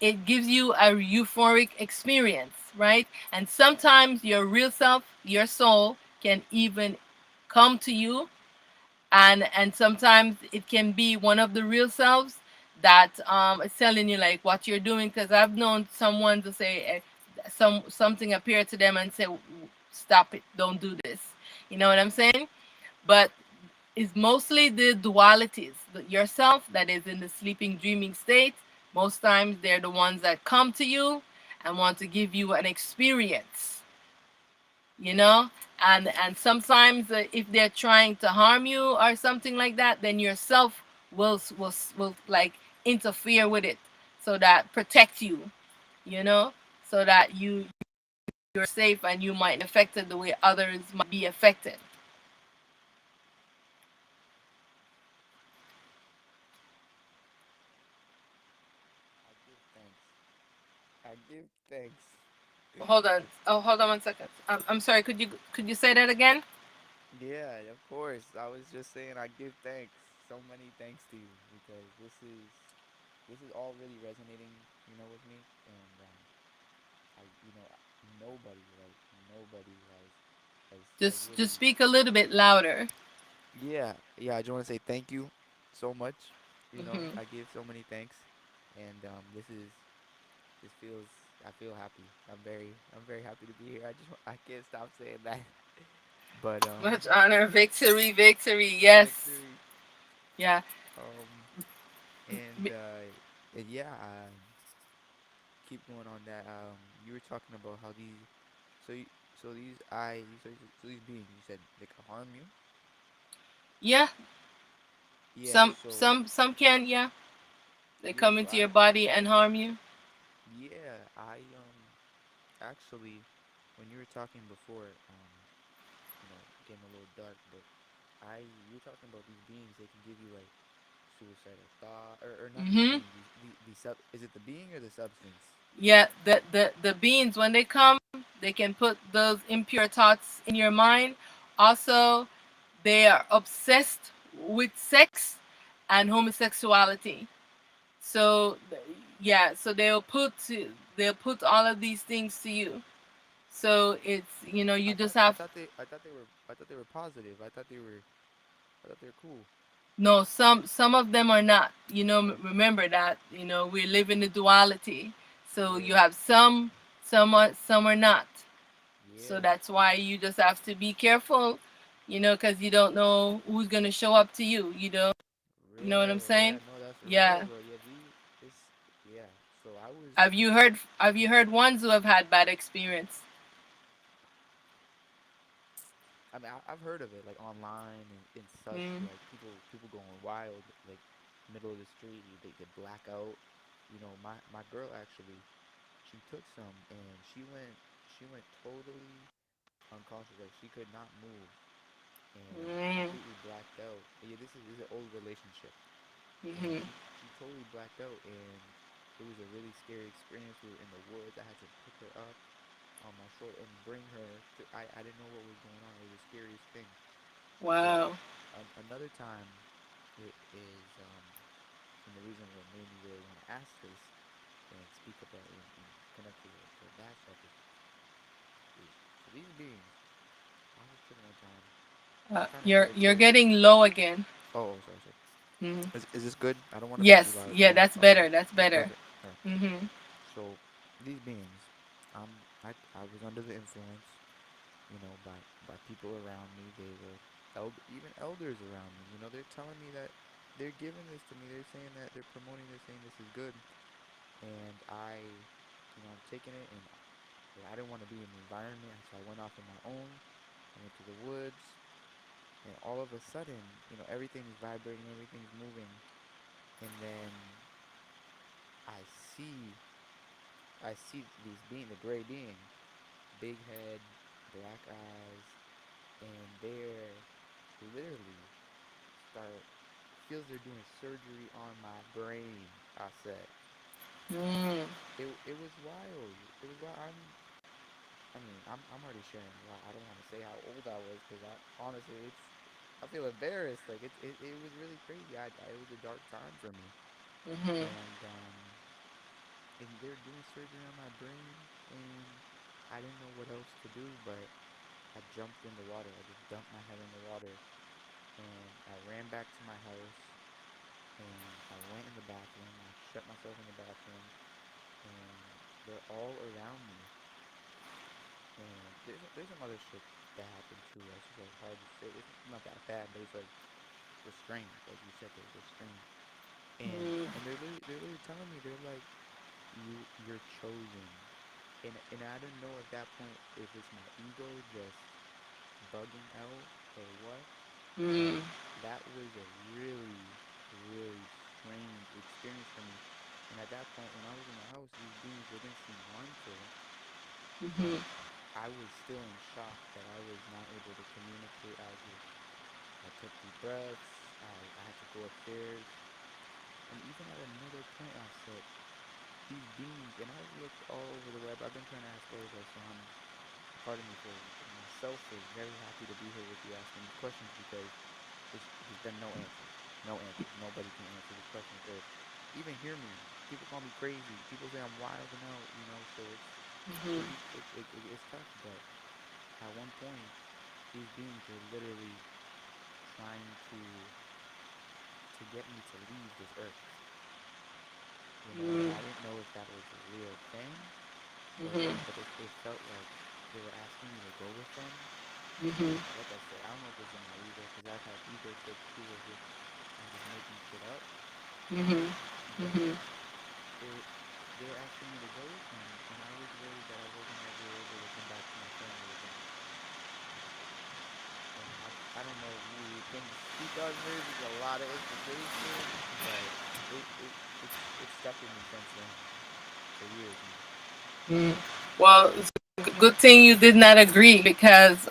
it gives you a euphoric experience, right? And sometimes your real self, your soul, can even come to you, and sometimes it can be one of the real selves that is telling you like what you're doing, because I've known someone to say something appear to them and say, stop it, don't do this, you know what I'm saying? But it's mostly the dualities, yourself that is in the sleeping dreaming state. Most times they're the ones that come to you and want to give you an experience, you know. And sometimes if they're trying to harm you or something like that, then yourself will like interfere with it, so that protect you, you know, so that you're safe and you might be affected the way others might be affected.
I give thanks. I give thanks.
Hold on, oh, hold on 1 second. I'm sorry, could you say that again?
Yeah, of course. I was just saying I give thanks. So many thanks to you because this is all really resonating, with me. And I nobody, like nobody has
Just
really.
speak a little bit louder.
Yeah, yeah, I just want to say thank you so much.
Hmm.
I give so many thanks, and this feels I feel happy. I'm very happy to be here. I can't stop saying that. But
Much honor, victory, victory. Yes.
victory.
Yeah.
Um and yeah, keep going on that. You were talking about how so you, so these I so these beings, you said they could harm you.
Yeah.
Yeah.
Some can. Yeah. They
Yeah.
come
So
into your body and harm you.
I actually, when you were talking before, getting a little dark, but I you were talking about these beings. They can give you like suicidal thought, or not these
Hmm.
beings. These sub. Is it the being or the substance?
Yeah. The beings, when they come, they can put those impure thoughts in your mind. Also, they are obsessed with sex and homosexuality. So yeah. So they'll put all of these things to you. So it's, you
I
just
thought
have.
I thought they were positive. I thought they were cool.
No, some of them are not.
Okay.
Remember that, we live in the duality. So you
Yeah.
have some are not. So
Yeah.
that's why you just have to be careful, because you don't know who's gonna show up to you. You know what I'm
Real. Yeah.
saying?
No, that's real,
Yeah.
bro. Yeah. This. Yeah. So I was.
Have you heard ones who have had bad experience?
I mean, I've heard of it like online and such.
Mm.
Like people going wild, like middle of the street. They black out. My girl actually, she took some and she went totally unconscious. Like she could not move and
Mm.
completely blacked out. Yeah, this is an old relationship, and
Mhm.
she totally blacked out, and it was a really scary experience. We were in the woods. I had to pick her up on my shoulder and bring her to. I didn't know what was going on. It was the scariest thing. But
Wow.
another time, it is and the reason what made me really want to ask this and speak about and connect to the that stuff is so these beings. I was tripping one time. I'm trying to
You're
get it
you're
to.
getting low again.
Sorry.
Hmm.
Is this good? I don't want it to be too
Yes,
loud.
yeah,
Yeah.
that's
Okay.
better. That's
That's
better.
perfect. All right.
Hmm.
So these beings, I was under the influence, by people around me. They were even elders around me. They're telling me that they're giving this to me. They're saying that they're promoting this, saying this is good, and I'm taking it, and I didn't want to be in the environment, so I went off on my own. I went to the woods, and all of a sudden, everything's vibrating, everything's moving, and then I see these the gray being, big head, black eyes, and they're literally start feels they're doing surgery on my brain. I said
Mm.
it was wild. It was wild. I'm already sharing a lot. I don't want to say how old I was because I honestly I feel embarrassed. Like it was really crazy. It was a dark time for me,
Hmm.
and they're doing surgery on my brain, and I didn't know what else to do, but I jumped in the water. I just dumped my head in the water, and I ran back to my house, and I went in the bathroom. I shut myself in the bathroom, and they're all around me. And there's some other shit that happened too. It's just like hard to say. It's not that bad, but it's like we're strange. Like you said, they're strange. And they're literally telling me, they're like, you're chosen. And I don't know at that point if it's my ego just bugging out or what,
Mm.
but that was a really, really strange experience for me. And at that point, when I was in the house, these beings, they didn't seem harmful,
Hmm.
but I was still in shock that I was not able to communicate. I took deep breaths. I had to go upstairs. And even at another point, I said, these beings, and I've looked all over the web. I've been trying to ask all you guys, so pardon me for myself, for very happy to be here with you asking these questions because there's been no answers. No answers. Nobody can answer these questions or even hear me. People call me crazy. People say I'm wild and out, so it's
Hmm.
pretty it's tough, but at one point these beings were literally trying to get me to leave this earth, and
Mm.
I didn't know if that was a real thing or
Hmm.
what, but it felt like they were asking me to go with them.
Hmm.
Like I said, I don't know if it's in my ego because I've had ego trips too of just I'm just making shit up,
Hmm.
but
Hmm.
it they were asking me to go with them, and I was worried that I wasn't ever able to come back to my family again. And I don't know if we can speak on this. It's a lot of information, but it's stuck with me since then for years now.
Mm. Well, it's a good thing you did not agree because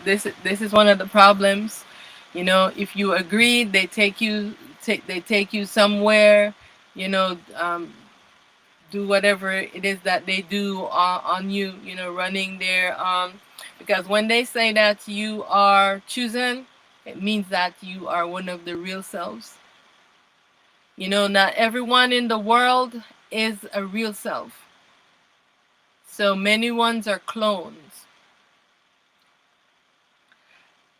this is one of the problems. If you agree, they take you somewhere. Do whatever it is that they do on you. Running their because when they say that you are chosen, it means that you are one of the real selves. Not everyone in the world is a real self. So many ones are clones,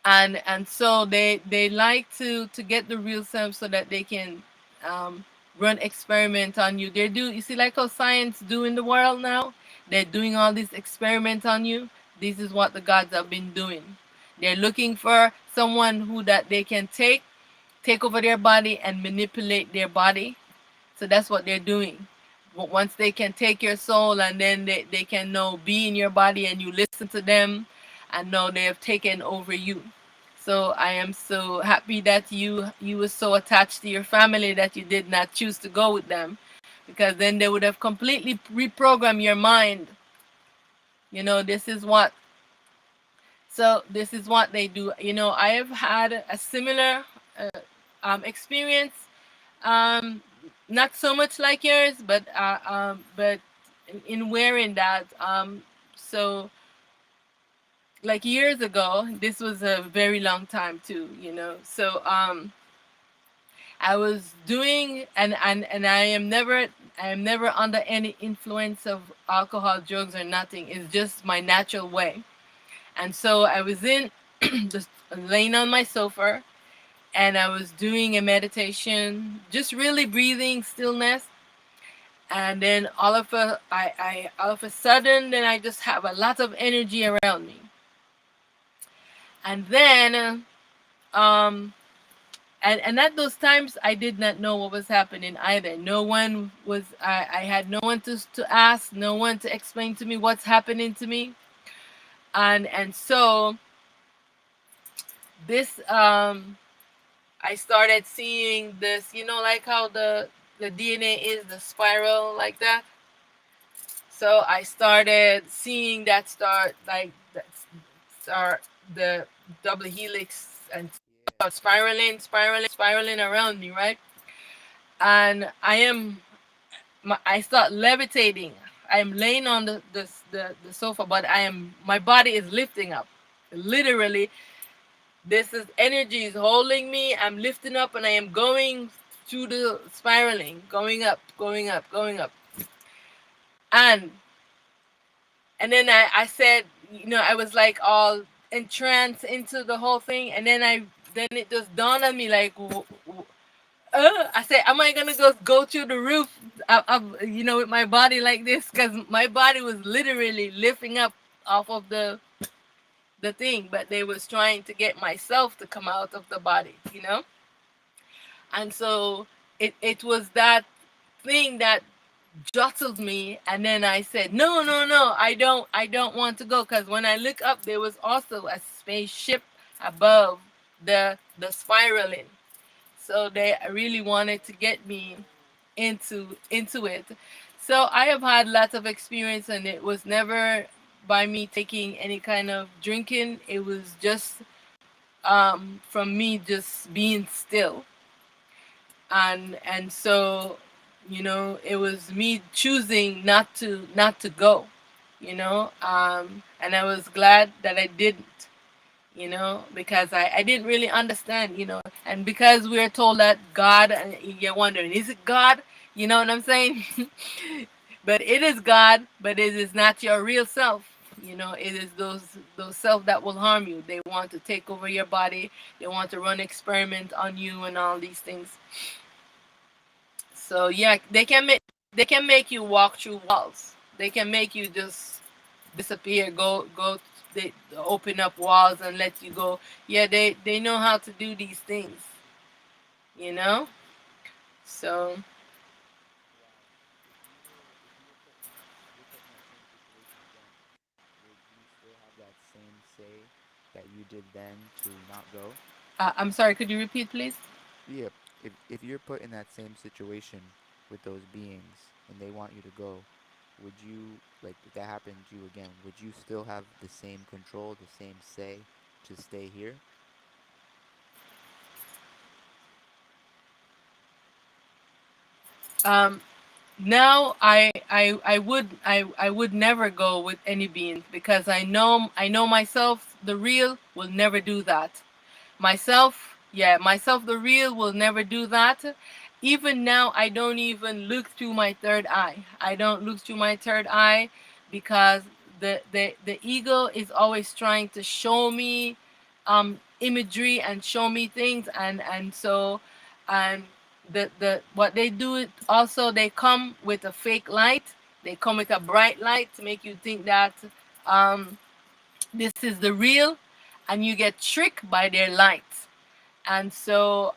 and so they like to get the real self so that they can um, run experiment on you. They do, you see, like how science do in the world now. They're doing all these experiment on you. This is what the gods have been doing. They're looking for someone who that they can take over their body and manipulate their body. So that's what they're doing. But once they can take your soul and then they can now be in your body and you listen to them, and now they have taken over you. So I am so happy that you were so attached to your family that you did not choose to go with them, because then they would have completely reprogrammed your mind. This is what this is what they do. I have had a similar experience, um, not so much like yours, but in wearing that. So like years ago, this was a very long time too. So I was doing, and I am never. I am never under any influence of alcohol, drugs, or nothing. It's just my natural way. And so I was in just laying on my sofa, and I was doing a meditation, just really breathing stillness. And then all of a sudden, then I just have a lot of energy around me. And then, um, and at those times, I did not know what was happening either. No one was, I had no one to ask, no one to explain to me what's happening to me. And so this, I started seeing this, like how the DNA is the spiral like that. So I started seeing that start like that start the double helix and
Yeah.
start spiraling around me, right? And I start levitating. I am laying on the sofa, but my body is lifting up. Literally, this is energy is holding me. I'm lifting up and I am going through the spiraling, going up, going up, going up. And and then I said, I was like all entranced into the whole thing. And then it just dawned on me like, I said, am I gonna go through the roof, with my body like this? Because my body was literally lifting up off of the thing, but they was trying to get myself to come out of the body. And so it was that thing that jostled me, and then I said, no, no, no, I don't want to go, because when I look up, there was also a spaceship above the spiraling. So they really wanted to get me into it. So I have had lots of experience, and it was never by me taking any kind of drinking. It was just from me just being still. And so, it was me choosing not to go. And I was glad that I didn't, because I didn't really understand, and because we're told that God, and you're wondering, is it God? You know what I'm saying? But it is God, but it is not your real self. It is those self that will harm you. They want to take over your body. They want to run experiment on you and all these things. So yeah, they can make you walk through walls. They can make you just disappear, go. They open up walls and let you go. Yeah, they know how to do these things. You know. So
Wow. If you were put in that same situation again, would you still have that same say that you did then to not go?
I'm sorry. Could you repeat, please?
Yeah. If you're put in that same situation with those beings and they want you to go, would you, like, if that happened to you again, would you still have the same control, the same say to stay here?
Um, Now I would never go with any beings, because I know myself. The real will never do that. Myself, yeah, myself, the real, will never do that. Even now, I don't even look through my third eye. I don't look through my third eye, because the ego is always trying to show me imagery and show me things, and so, and the what they do it also, they come with a fake light. They come with a bright light to make you think that um this is the real, and you get tricked by their lights. And so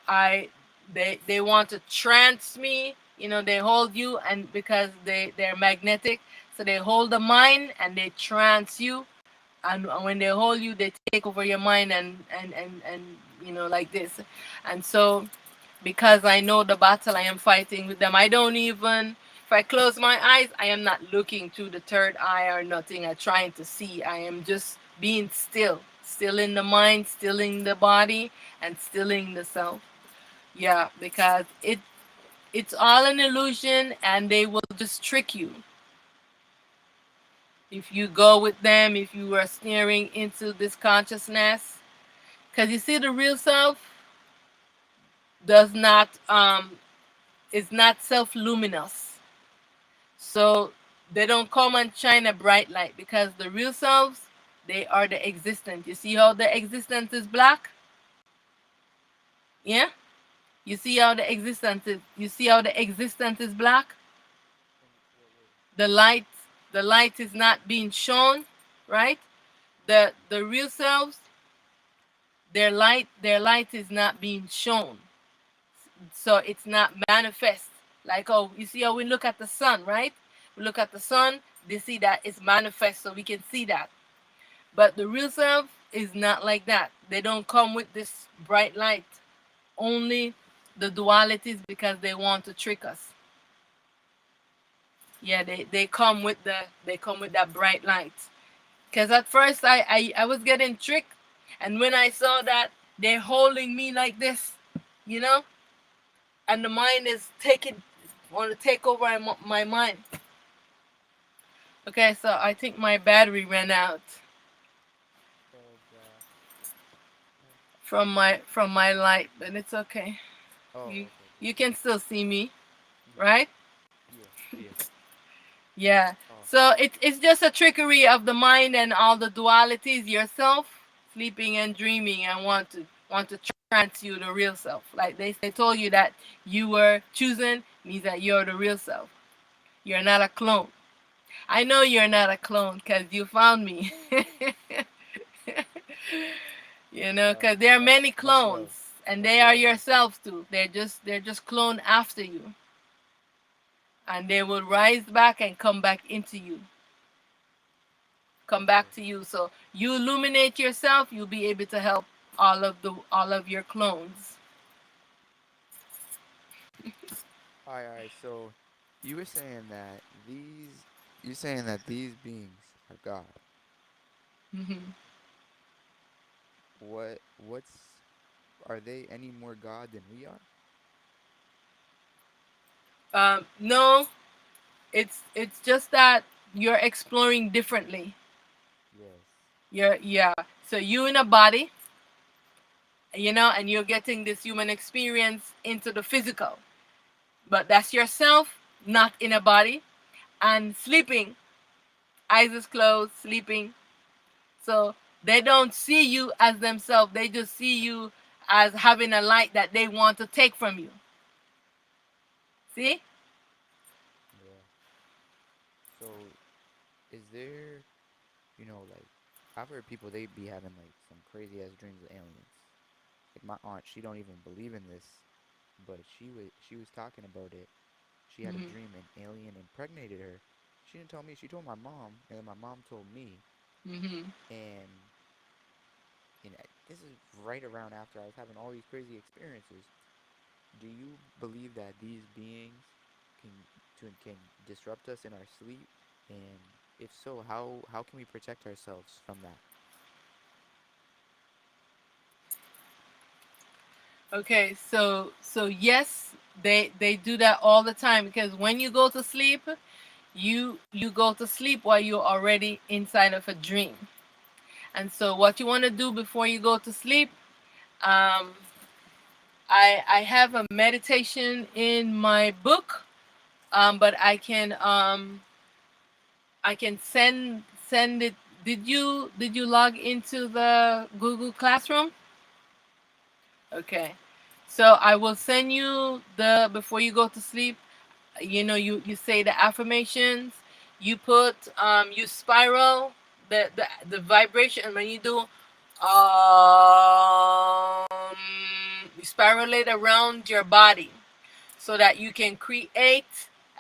they want to trance me. They hold you, and because they're magnetic, so they hold the mind and they trance you. And when they hold you, they take over your mind, and like this. And so, because I know the battle I am fighting with them, I don't even, if I close my eyes, I am not looking through the third eye or nothing or trying to see. I am just being still in the mind, still in the body, and stilling the self. Yeah, because it's all an illusion, and they will just trick you. If you go with them, if you are staring into this consciousness, because you see, the real self does not is not self luminous. So they don't come and shine a bright light because the real selves, they are the existence. You see how the existence is black? Yeah? You see how the existence is black?
In what way?
The light the light is not being shown, right? The real selves, their light is not being shown. So it's not manifest. Like, oh, you see how we look at the sun, right? We look at the sun, they see that it's manifest, so we can see that. But the real self is not like that. They don't come with this bright light. Only the dualities because they want to trick us. Yeah, they come with that bright light. Cause at first I was getting tricked, and when I saw that they're holding me like this, you know, and the mind is taking want to take over my mind. Okay, so I think my battery ran out
So the like,
from my light, but it's okay. You
oh, okay, okay.
you can still see me,
Yeah,
right?
yeah, yeah.
Yeah.
Awesome.
So it's just a trickery of the mind and all the dualities. Yourself sleeping and dreaming and want to trance you the real self. Like they told you that you were chosen means that you're the real self. You're not a clone. I know you're not a clone because you found me.
Love,
Because there are
much,
many
much love,
clones, and
much
they are
love, Auset.
yourselves too. They're just cloned after you, and they will rise back and come
Okay.
back to you. So you illuminate yourself, you'll be able to help all of your clones.
All right. So, you were saying that you're saying that these beings are God.
Hmm.
What's are they any more God than we are?
No, it's just that you're exploring differently.
Yes.
Yeah. So you in a body, and you're getting this human experience into the physical, but that's yourself, not in a body, and sleeping, eyes is closed, sleeping. So they don't see you as themselves. They just see you as having a light that they want to take from you. See?
Yeah. So, is there, like, I've heard people they be having like some crazy ass dreams with aliens. Like my aunt, she don't even believe in this, but she was talking about it. She had a
Mhm.
dream an alien impregnated her. She didn't tell me. She told my mom, and then my mom told me.
Mhm.
And this is right around after I was having all these crazy experiences. Do you believe that these beings can can disrupt us in our sleep? And if so, how can we protect ourselves from that?
Okay, so yes, they do that all the time because when you go to sleep, you go to sleep while you're already inside of a dream. And so what you want to do before you go to sleep, um, I have a meditation in my book, but I can send it. Did you log into the Google Classroom? Okay. So I will send you the before you go to sleep. You say the affirmations. You spiral the vibration when you do you spiral it around your body so that you can create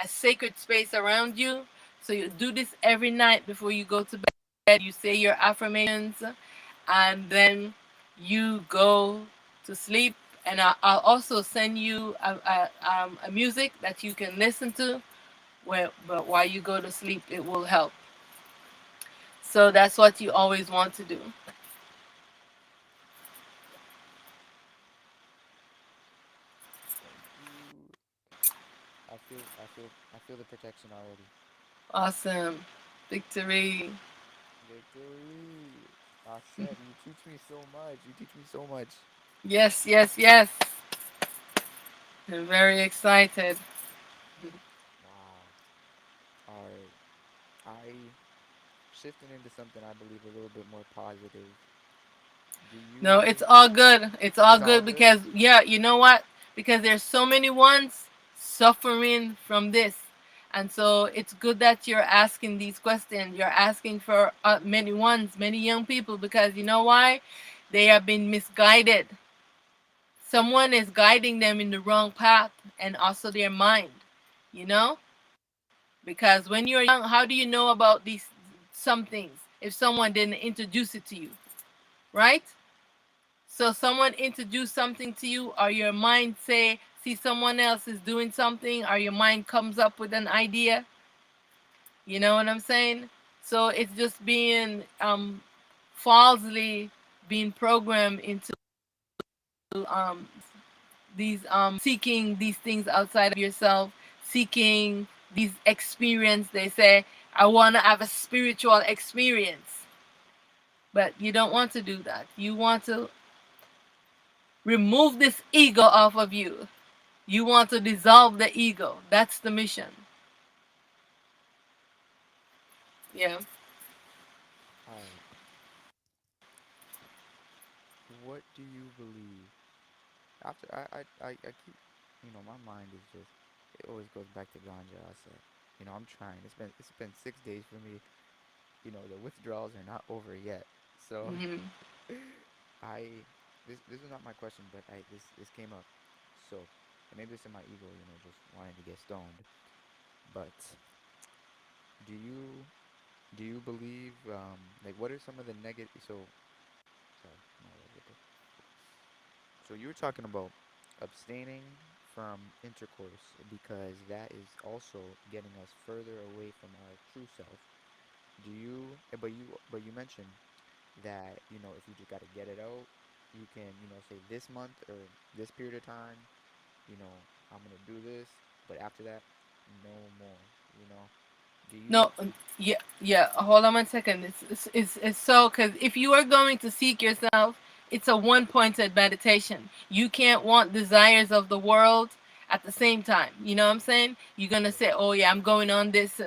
a sacred space around you. So you do this every night before you go to bed. You say your affirmations, and then you go to sleep. And I'll also send you a music that you can listen to. But while you go to sleep, it will help. So that's what you always want to do.
Thank you. I feel the protection already.
Awesome. Victory.
Victory. I said you teach me so much. You teach me so much.
Yes, yes, yes. I'm very excited.
Wow. All right. I shifting into something I believe a little bit more positive. Do
No, it's
you?
all good. It's all
It's all
good
good.
because yeah, you know what? Because there's so many ones suffering from this. And so it's good that you're asking these questions. You're asking for many ones, many young people because you know why? They have been misguided. Someone is guiding them in the wrong path and also their mind, you know? Because when you're young, how do you know about these some things if someone didn't introduce it to you, right? So someone introduce something to you, or your mind see someone else is doing something, or your mind comes up with an idea. You know what I'm saying? So it's just being falsely being programmed into these seeking these things outside of yourself, seeking these experience. They say, I want to have a spiritual experience, but you don't want to do that. You want to remove this ego off of you. You want to dissolve the ego. That's the mission. Yeah.
All right. What do you believe? After I keep, my mind is just, it always goes back to ganja. I said, I'm trying. It's been 6 days for me. The withdrawals are not over yet. So
Hmm.
I this is not my question, but this came up. So, and maybe it's in my ego, just wanting to get stoned. But do you do you believe like what are some of the negative? So sorry, my words. So you were talking about abstaining from intercourse because that is also getting us further away from our true self. Do you? But you mentioned that if you just got to get it out, you can say this month or this period of time, I'm gonna do this, but after that, no more. Do
No,
you?
yeah, yeah. Hold on 1 second. It's so because if you are going to seek yourself, it's a one-pointed meditation. You can't want desires of the world at the same time. You know what I'm saying? You're gonna
Yes.
say, "Oh yeah, I'm going on this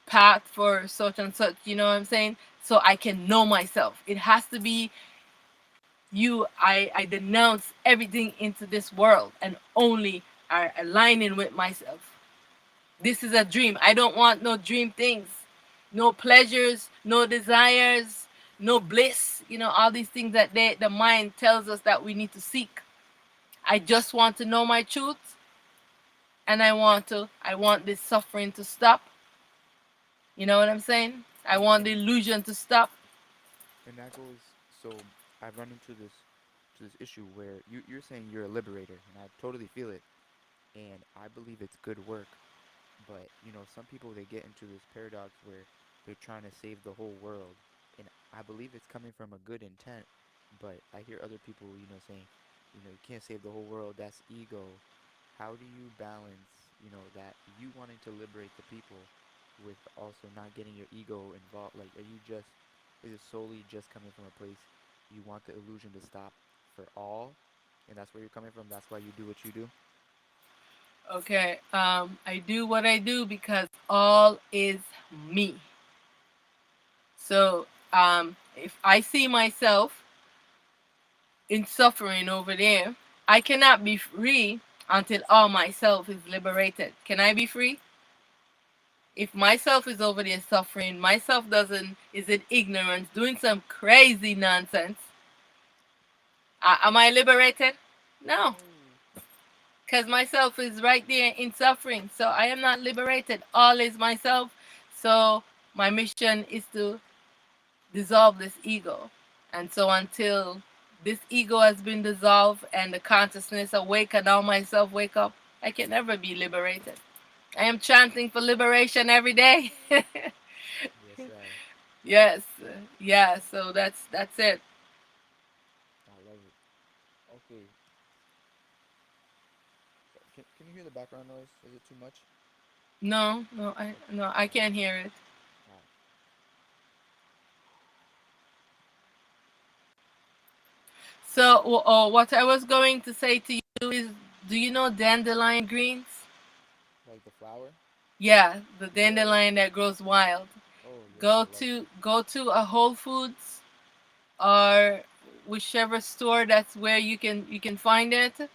path for such and such." You know what I'm saying? So I can know myself. It has to be you. I denounce everything into this world and only are aligning with myself. This is a dream. I don't want no dream things, no pleasures, no desires, no bliss. You know, all these things that the mind tells us that we need to seek. I just want to know my truth, and I want this suffering to stop. You know what I'm saying? I want the
And
illusion to stop.
that goes. So I've run into this issue where you're saying you're a liberator, and I totally feel it, and I believe it's good work. But some people they get into this paradox where they're trying to save the whole world, and I believe it's coming from a good intent. But I hear other people, saying, you can't save the whole world. That's ego. How do you balance, that you wanting to liberate the people with also not getting your ego involved? Like, is it solely just coming from a place you want the illusion to stop for all, and that's where you're coming from? That's why you do what you do.
Okay, I do what I do because all is me. So, if I see myself in suffering over there, I cannot be free until all myself is liberated. Can I be free? If myself is over there suffering, myself doesn't is in ignorance, doing some crazy nonsense. Am I liberated? No,
No.
because myself is right there in suffering. So I am not liberated. All is myself. So my mission is to dissolve this ego. And so until this ego has been dissolved and the consciousness awake and all myself wake up, I can never be liberated. I am chanting for liberation every day.
Yes, sir.
Yes, yeah. So that's it.
I love it. Okay. Can you hear the background noise? Is it too much?
No, no,
Okay.
no, I
All right.
can't hear it.
All right.
So, what I was going to say to you is, do you know dandelion greens?
Like the flower?
Yeah, the
Yeah.
dandelion that grows wild.
Oh yes,
Go
I love it.
to go to a Whole Foods or whichever store that's where you can find it,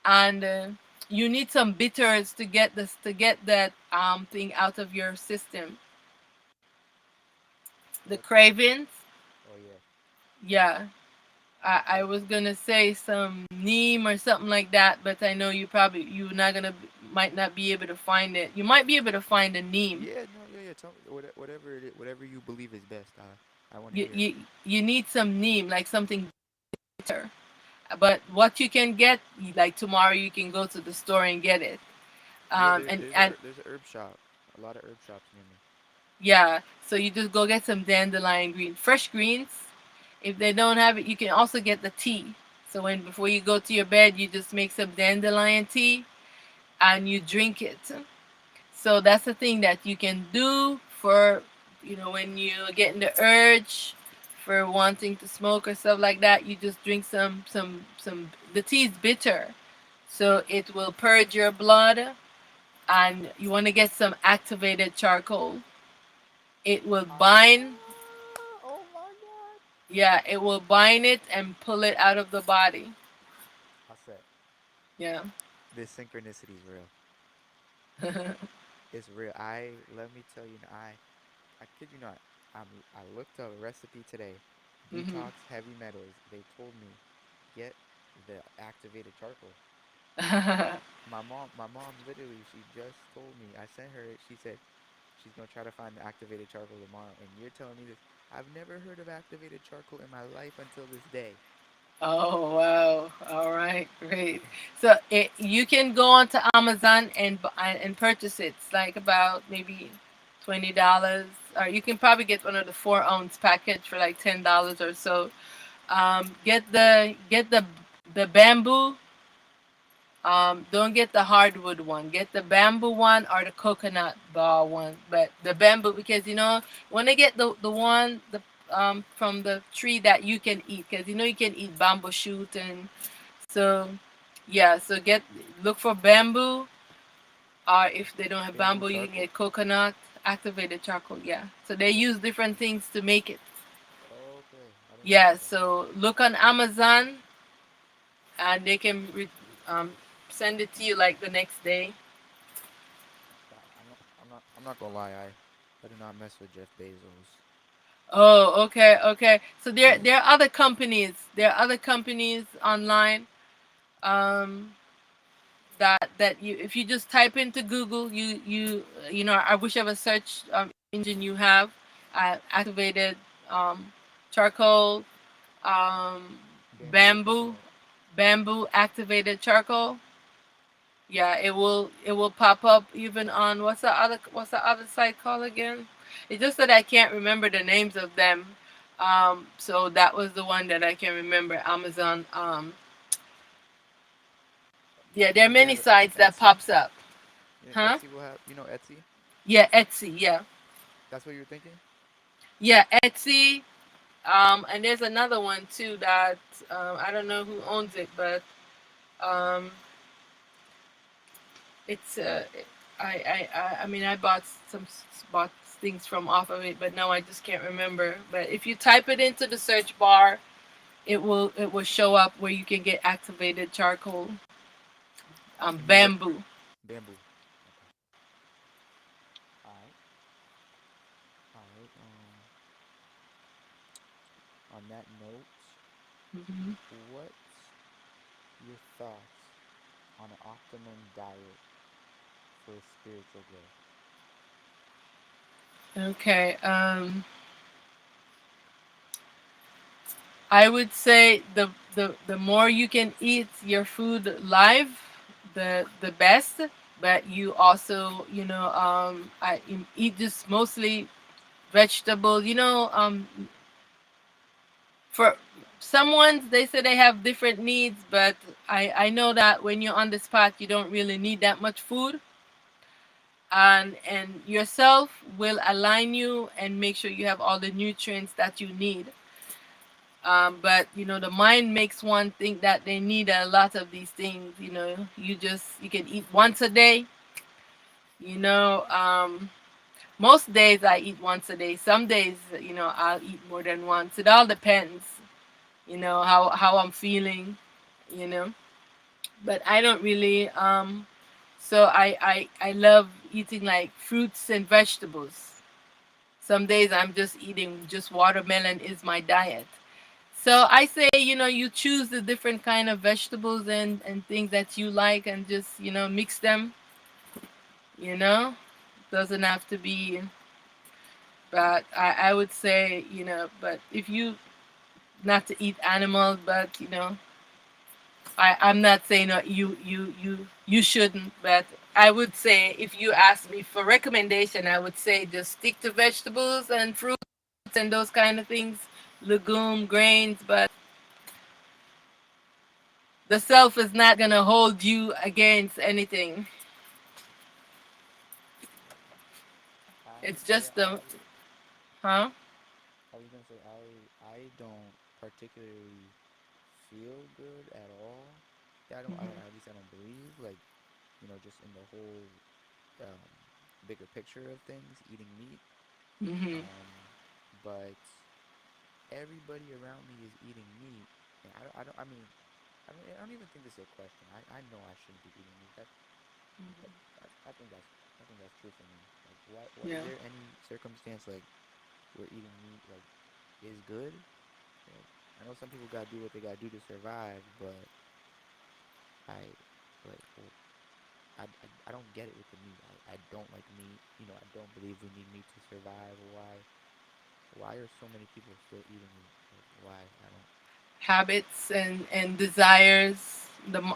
and you need some bitters to get that thing out of your system. The
What kind?
cravings.
Oh yeah.
Yeah, I
What?
was gonna say some neem or something like that, but I know you're not gonna might not be able to find it. You might be able to find a neem.
Yeah, no, yeah, yeah. Tell me whatever it is, whatever you believe is best. I want to
You
hear.
you you need some neem, like something bitter. But what you can get, like tomorrow, you can go to the store and get it.
Yeah,
And
there's a herb shop. A lot of herb shops near me.
yeah, so you just go get some dandelion green, fresh greens. If they don't have it, you can also get the tea. So when before you go to your bed, you just make some dandelion tea and you drink it. So that's the thing that you can do for, when you're getting the urge for wanting to smoke or stuff like that. You just drink some. The tea is bitter, so it will purge your blood. And you want to get some activated charcoal. It will bind.
Oh my God.
Yeah, it will bind it and pull it out of the body.
I said,
Yeah.
this synchronicity is real. It's real. Let me tell you, I kid you not. I looked up a recipe today.
Mhm.
Detox heavy metals. They told me get the activated charcoal. My mom literally, she just told me. I sent her. She said she's gonna try to find the activated charcoal tomorrow. And you're telling me this? I've never heard of activated charcoal in my life until this day.
Oh wow! All right, great. So you can go onto Amazon and purchase it. It's like about maybe $20, or you can probably get one of the 4 ounce package for like $10 or so. Get the bamboo. Don't get the hardwood one. Get the bamboo one or the coconut bar one. But the bamboo, because when they get the one from the tree that you can eat, because you can eat bamboo shoot. And so yeah, so look for bamboo, or if they don't have
Bamboo
bamboo, you can
charcoal.
get coconut activated charcoal. Yeah, so they use different things to make it.
Okay, I didn't know
Yeah,
that.
so look on Amazon, and they can um, send it to you like the next day.
I'm not gonna lie. I do not mess with Jeff Bezos.
Oh, okay, okay. So there are other companies. There are other companies online, um, that if you just type into Google, whichever search engine you have, activated charcoal, um,
Bamboo, you
bamboo,
said.
activated charcoal. Yeah, it will pop up even on what's the other site called again? It's just that I can't remember the names of them. So that was the one that I can remember. Amazon. Yeah, there are
Maybe
many
have
sites that
Etsy.
pops up. Huh?
Etsy will have. Etsy.
Yeah, Etsy. Yeah,
That's what you're thinking.
yeah, Etsy. And there's another one too that I don't know who owns it, but um, it's I mean I bought things from off of it, but now I just can't remember. But if you type it into the search bar, it will show up where you can get activated charcoal,
And you re
bamboo.
bamboo. Okay. All right. All right. On that note,
Hmm.
what's your thoughts on an optimum diet for spiritual growth?
Okay. I would say the more you can eat your food live, the best. But you also, I eat just mostly vegetables. For someone, they say they have different needs, but I know that when you're on the spot, you don't really need that much food, and yourself will align you and make sure you have all the nutrients that you need. But the mind makes one think that they need a lot of these things. You can eat once a day, You know, most days I eat once a day. Some days, I'll eat more than once. It all depends, how I'm feeling, you know. But I don't really so I love eating like fruits and vegetables. Some days I'm just eating just watermelon is my diet. So I say, you choose the different kind of vegetables and things that you like and just, mix them, you know. Doesn't have to be, but I would say, but if you not to eat animals, but I'm not saying you shouldn't, but I would say if you ask me for recommendation, I would say just stick to vegetables and fruits and those kind of things, legume, grains, but the self is not gonna hold you against anything. It's
Yeah,
just the huh?
I was gonna say I don't particularly feel good at all. Yeah, I don't, at least I don't believe, like, just in the whole um, bigger picture of things, eating meat.
Hmm.
Um, but everybody around me is eating meat, and I mean, I don't even think this is a question. I know I shouldn't be eating meat. That, I think I think that's true for me. Like, what
Yeah.
is there any circumstance like where eating meat like is good? Like, I know some people gotta do what they gotta do to survive, but I like I don't get it with the meat. I don't like meat. I don't believe we need meat to survive. Why are so many people still eating meat? Like, why? I don't.
Habits and desires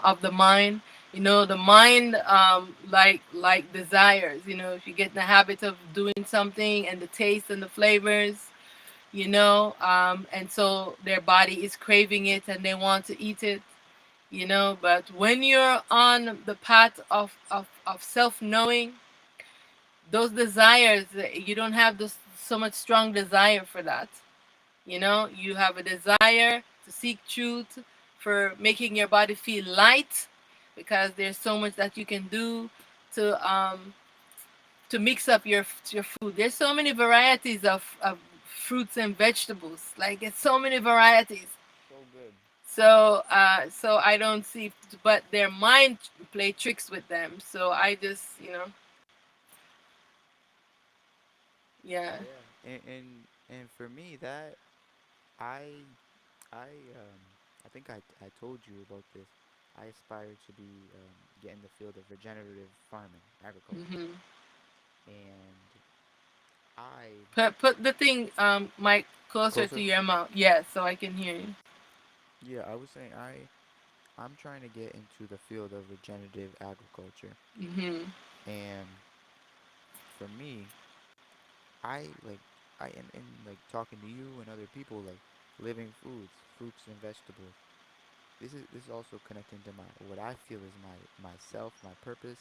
of the mind. The mind, like desires. If you get in the habit of doing something and the taste and the flavors, and so their body is craving it and they want to eat it. But when you're on the path of self-knowing, those desires, you don't have this so much strong desire for that. You have a desire to seek truth, for making your body feel light, because there's so much that you can do to mix up your food. There's so many varieties of fruits and vegetables. Like it's so many varieties.
So good.
So I don't see, but their mind play tricks with them. So I just, yeah.
Yeah, and for me that I I think I told you about this. I aspire to be get in the field of regenerative farming, agriculture,
Hmm.
and I
Put the thing, mic closer to
closer.
your mouth. Yeah, so I can hear you.
Yeah, I was saying I'm trying to get into the field of regenerative agriculture,
Hmm.
and for me, I like in like talking to you and other people like living foods, fruits and vegetables. This is also connecting to my what I feel is myself, my purpose.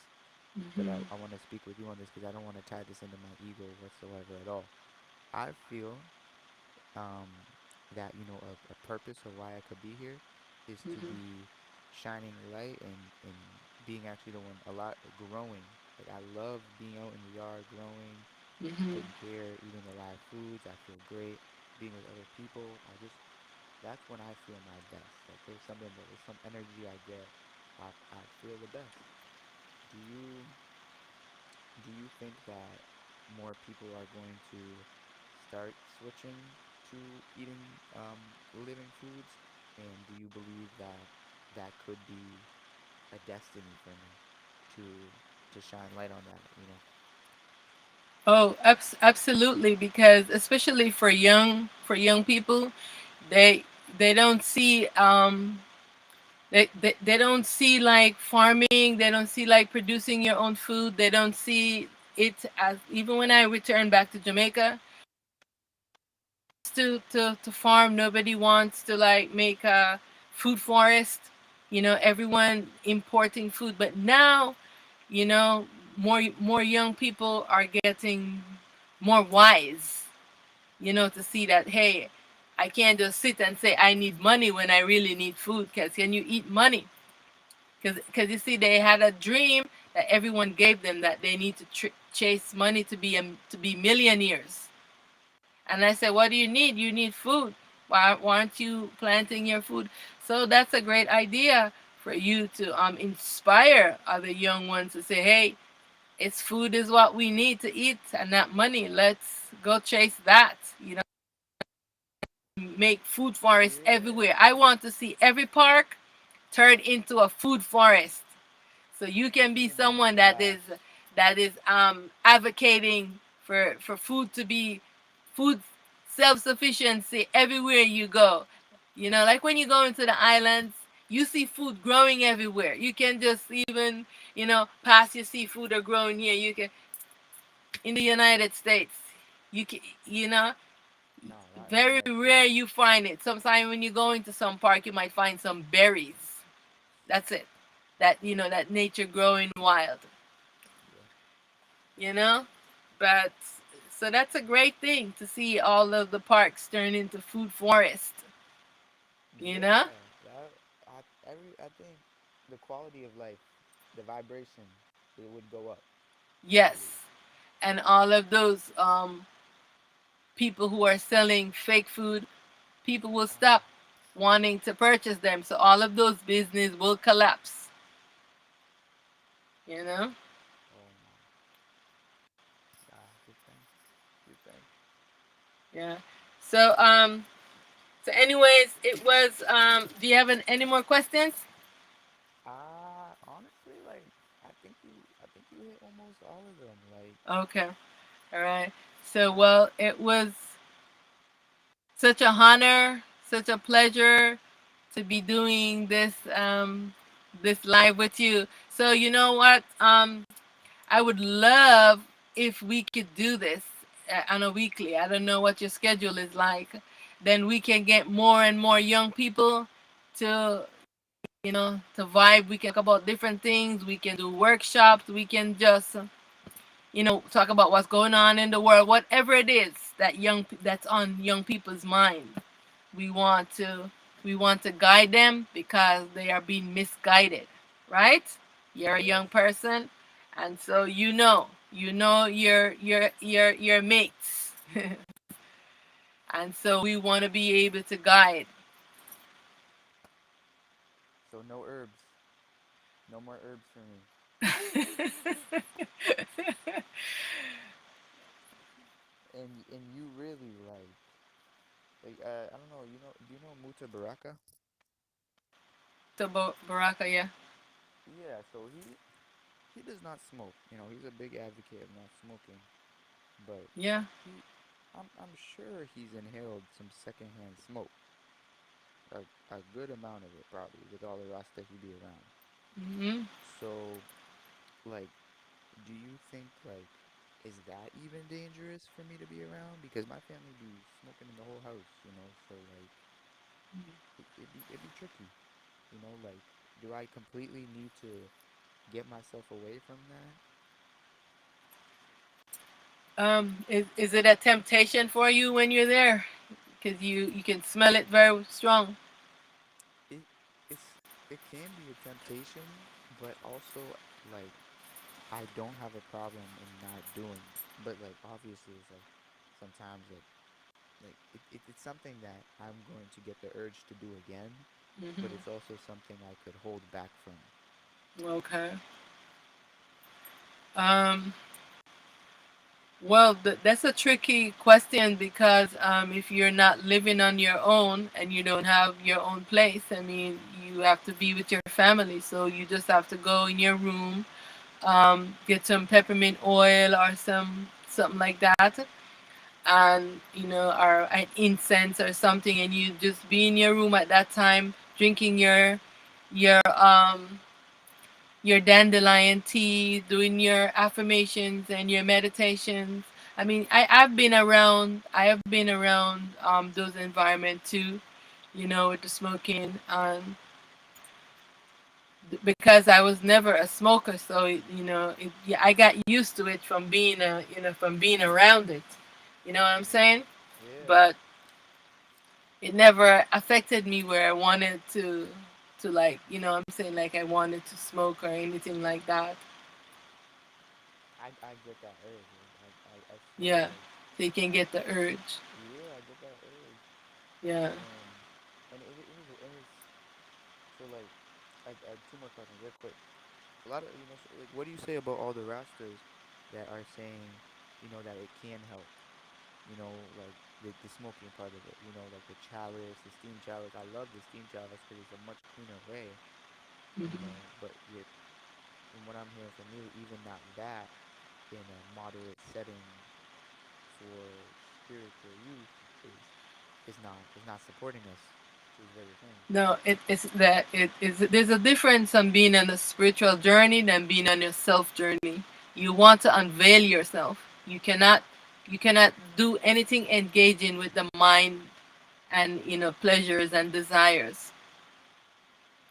But
Hmm.
I want to speak with you on this because I don't want to tie this into my ego whatsoever at all. I feel um, that a purpose of why I could be here is to
Hmm.
be shining light and being actually the one a lot growing. Like I love being out in the yard growing,
Hmm.
taking care, eating the live foods. I feel great being with other people. That's when I feel my best. Like there's some energy I get. I feel the best. Do you do you think that more people are going to start switching to eating living foods? And do you believe that that could be a destiny for me to to shine light on that,
Oh, absolutely. Because especially for young people, they they don't see they don't see like farming. They don't see like producing your own food. They don't see it as, even when I return back to Jamaica, to farm. Nobody wants to like make a food forest. Everyone importing food. But now, you know, more young people are getting more wise. To see that, hey, I can't just sit and say I need money when I really need food. Cause can you eat money? Cause you see, they had a dream. that everyone gave them, that they need to chase money to be millionaires. And I said, what do you need? You need food. Why aren't you planting your food? So that's a great idea for you to inspire other young ones to say, hey, it's food is what we need to eat and not money. Let's go chase that. You know, make food forests
Yeah.
everywhere. I want to see every park turned into a food forest. So you can be
Oh my
someone
gosh.
that is advocating for food to be food self sufficiency everywhere you go. You know, like when you go into the islands, you see food growing everywhere. You can just even, you know, pass your seafood are growing here. You can in the United States. You can, you know,
No, not in the
very
United
rare
States.
you find it. Sometimes when you go into some park, you might find some berries. That's it. That, you know, that nature growing wild.
Yeah.
You know, but so that's a great thing to see all of the parks turn into food forest. You know,
Yeah. That I think the quality of life, the vibration, it would go up. It would.
yes, and all of those people who are selling fake food, people will
Oh,
stop wanting to purchase them. So all of those business will collapse. You know,
oh my gosh. You think? You think?
yeah. So anyways, it was do you have any more questions?
Honestly, like I think you hit almost all of them. Like,
Okay, all right. So
yeah.
well, it was such a honor, such a pleasure to be doing this live with you. So you know what? I would love if we could do this on a weekly. I don't know what your schedule is like. Then we can get more and more young people to, you know, to vibe. We can talk about different things. We can do workshops. We can just, you know, talk about what's going on in the world, whatever it is that's on young people's mind. We want to we want to guide them because they are being misguided, right? You're a
Yes.
young person, and so you know your mates, and so we want to be able to guide.
So no herbs. No more herbs for me. And you really I don't know, do you know Muta Baraka?
To Baraka, yeah,
Yeah, so he does not smoke. You know, he's a big advocate of not smoking, but
yeah.
he I'm sure he's inhaled some secondhand smoke. A good amount of it probably with all the rasta he be around.
Hmm.
So, like, do you think like is that even dangerous for me to be around? Because my family be smoking in the whole house, you know, so like it'd be tricky, you know, like do I completely need to get myself away from that?
Is it a temptation for you when you're there? Because you can smell it very strong.
It it's it can be a temptation, but also like I don't have a problem in not doing it. But like obviously it's like sometimes it's something that I'm going to get the urge to do again, but it's
Hmm.
also something I could hold back from.
Okay. Um, well, that's a tricky question because if you're not living on your own and you don't have your own place, I mean, you have to be with your family. So you just have to go in your room, get some peppermint oil or something like that, and you know, or an incense or something, and you just be in your room at that time, drinking your your dandelion tea, doing your affirmations and your meditations. I mean, I have been around those environments too, you know, with the smoking, because I was never a smoker, so you know, yeah, I got used to it from being you know, from being around it. You know what I'm
Yeah.
saying?
Yeah.
But it never affected me where I wanted to like, you know what I'm saying, like I wanted to smoke or anything like that.
I get that urge. I swear,
Yeah,
like,
so you can get the urge.
yeah, I get that urge.
Yeah.
And and it's so like, I two more questions real quick. A lot of, so, like, what do you say about all the rastas that are saying, that it can help, like the smoking part of it, like the chalice, the steam chalice. I love the steam chalice because it's a much cleaner way, but yet, from what I'm hearing from you, even not that, in a moderate setting for spiritual use, is not supporting us, is what you're saying.
No, it's that it is. There's a difference on being on a spiritual journey than being on your self journey. You want to unveil yourself. You cannot do anything engaging with the mind and pleasures and desires.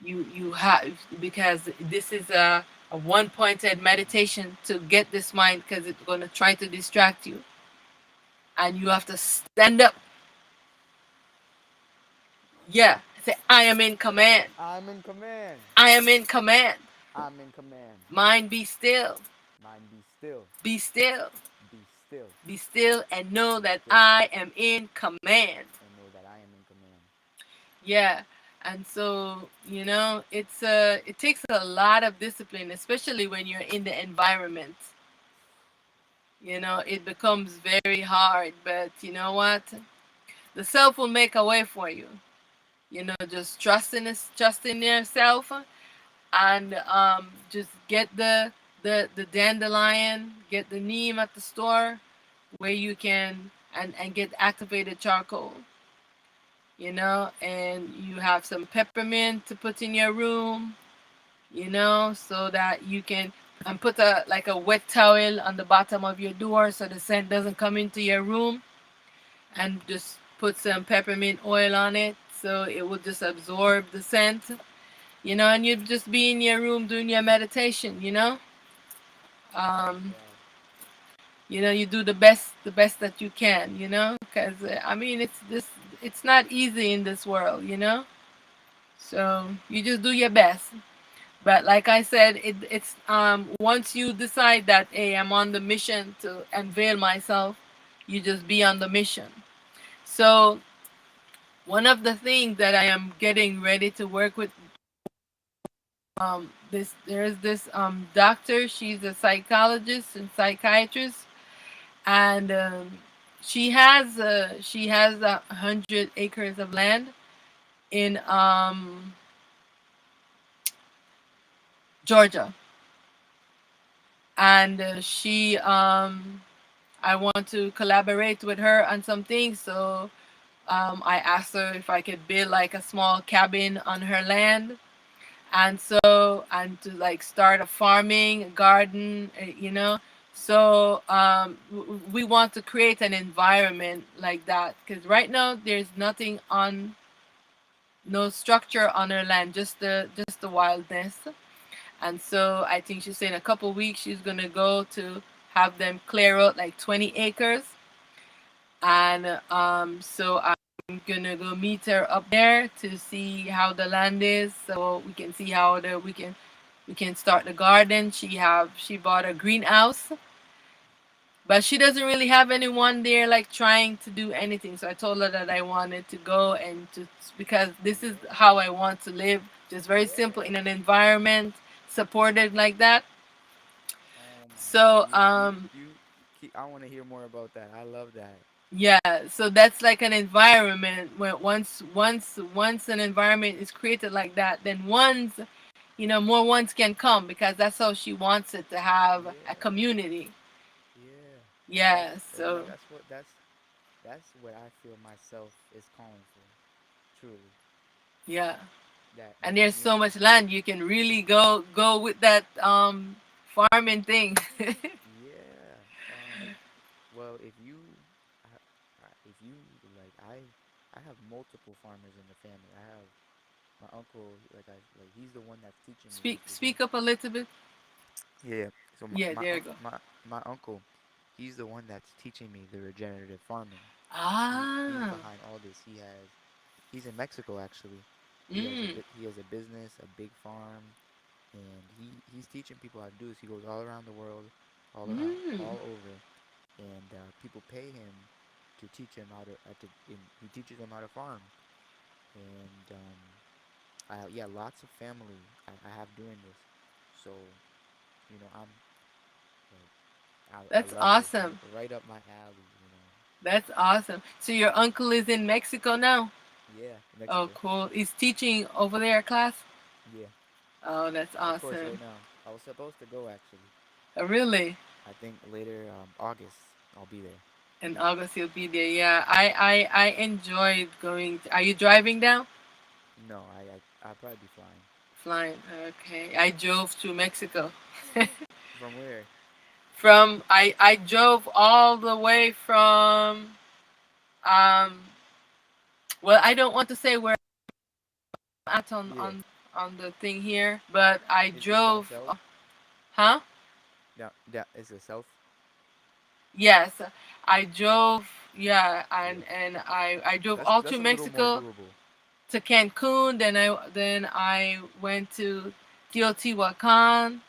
You have, because this is a one pointed meditation to get this mind, because it's going to try to distract you, and you have to stand up. Yeah, say I am in command.
I'm in command.
I am in command.
I'm in command.
Mind be still.
Mind be still.
Be still.
Be still.
Be still and know
Be
that
still.
I am in command.
And know that I am in command.
Yeah. And so, it takes a lot of discipline, especially when you're in the environment. It becomes very hard, but you know what? The self will make a way for you. Just trust in yourself, and just get the dandelion, get the neem at the store, where you can, and get activated charcoal, and you have some peppermint to put in your room, so that you can, and put a wet towel on the bottom of your door so the scent doesn't come into your room, and just put some peppermint oil on it so it will just absorb the scent, and you'd just be in your room doing your meditation, um
Right.
you do the best that you can, because I mean, it's not easy in this world, so you just do your best. But like I said, it's once you decide that, hey, I'm on the mission to unveil myself, you just be on the mission. So one of the things that I am getting ready to work with, there's this doctor. She's a psychologist and psychiatrist, and she has 100 acres of land in Georgia, and she I want to collaborate with her on some things. So I asked her if I could build like a small cabin on her land, and to like start a farming garden, so we want to create an environment like that, because right now there's nothing on, no structure on her land, just the wildness. And so I think she's saying a couple weeks she's gonna go to have them clear out like 20 acres, and so I'm gonna go meet her up there to see how the land is, so we can see how we can start the garden. She bought a greenhouse, but she doesn't really have anyone there like trying to do anything. So I told her that I wanted to go, and to, because this is
Yeah.
how I want to live, just very simple
Yeah.
in an environment supported like that.
Oh my God.
So
You keep, I want to hear more about that. I love that.
yeah, so that's like an environment where once an environment is created like that, then more ones can come, because that's how she wants it, to have a
Yeah.
community.
Yeah.
Yeah, so
That's what I feel myself is calling for. Truly.
yeah.
That
And there's so
community.
much land, you can really go with that farming thing.
Yeah. Well, if you like, I have multiple farmers in the family. I have my uncle, he's the one that's teaching me
speak
this
speak up a little bit.
Yeah. So
Yeah, there you go.
my uncle, he's the one that's teaching me the regenerative farming. He's
Ah.
behind all this. He's in Mexico actually.
Mm.
He has a business, a big farm, and he's teaching people how to do this. He goes all around the world,
Mm.
all over, and people pay him to teach him how to. He teaches them how to farm, and yeah, lots of family I have doing this, so I'm like I
That's
love this
awesome.
right up my alley.
That's awesome. So your uncle is in Mexico now?
Yeah,
Oh,
Mexico.
cool. He's teaching over there at class?
Yeah,
Oh, that's
of course.
awesome.
Right now, I was supposed to go actually.
Really?
I think later August I'll be there.
In August you'll be there. Yeah, I enjoyed going. Are you driving down?
No, I'll probably be flying.
Flying. Okay. I drove to Mexico.
From where?
I drove all the way from um well, I don't want to say where I'm at
Yeah.
on the thing here, but I
Is down
drove
south?
huh?
Down is it south?
Yes. I
Oh,
drove, yeah,
yeah.
and I drove
That's
all
that's
through
a little more
Mexico
doable.
to Cancun, then I went to Teotihuacan.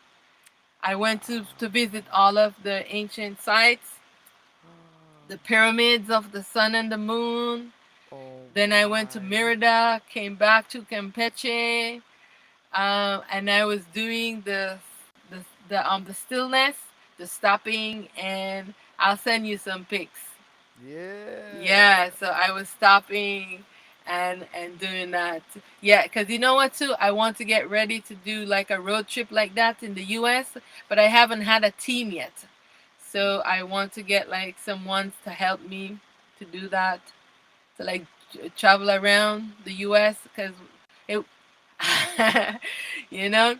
I went to visit
Wow.
all of the ancient sites, the pyramids of the sun and the moon.
Oh
Then I went to
my.
Merida, came back to Campeche, and I was doing the stillness, the stopping, and I'll send you some pics.
Yeah.
Yeah, so I was stopping and doing that. Yeah, because you know what too? I want to get ready to do like a road trip like that in the US, but I haven't had a team yet.
Mm.
So I want to get like someone to help me to do that, to like travel around the US because it you know,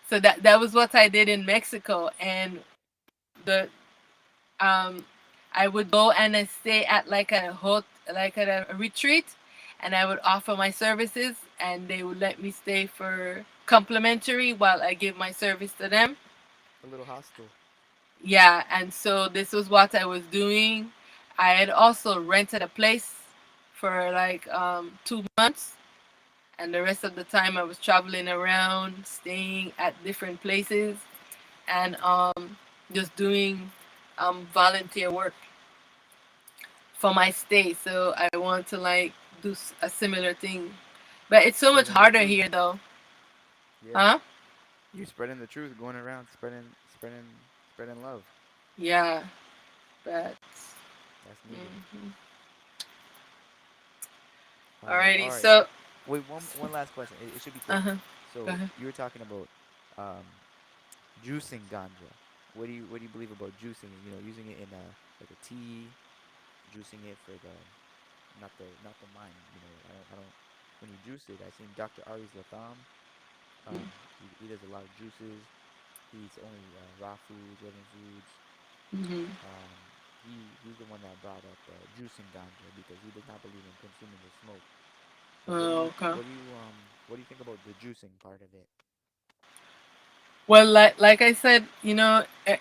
so that was what I did in Mexico, and the um, I would go and I stay at like at a retreat, and I would offer my services, and they would let me stay for complimentary while I give my service to them.
A little hostile.
Yeah, and so this was what I was doing. I had also rented a place for like 2 months, and the rest of the time I was traveling around, staying at different places, and just doing volunteer work for my stay. So I want to like do a similar thing, but it's so much
Spreading the
harder
truth.
here though,
Yeah.
huh?
You're spreading the truth, going around spreading love.
Yeah, but
That's needed.
mhm. Alrighty.
All right.
So
Wait, one last question. It should be
uh
quick.
huh. Go
So
ahead.
you were talking about um juicing ganja. What do you believe about juicing it? Using it in like a tea, juicing it for the not the mind. I don't. When you juice it, I seen Dr. Ari's Latham. He does a lot of juices. He eats only raw foods, living foods.
Mm-hmm.
He's the one that brought up juicing ganja because he does not believe in consuming the smoke. So what do
Oh,
you
okay.
what do you what do you think about the juicing part of it?
Well, like I said,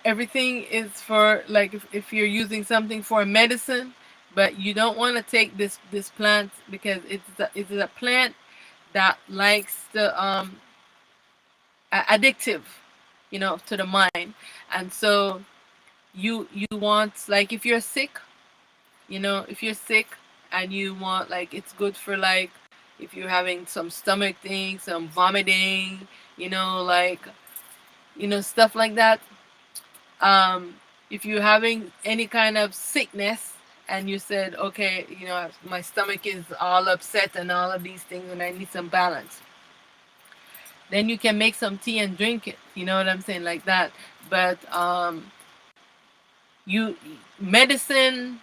everything is for like if you're using something for medicine, but you don't want to take this plant because it's a plant that likes the addictive, to the mind, and so you want like if you're sick and you want like it's good for like if you're having some stomach thing, some vomiting, like stuff like that. um, if you're having any kind of sickness and you said, okay, my stomach is all upset and all of these things and I need some balance, then you can make some tea and drink it. You know what I'm saying? Like that. But you medicine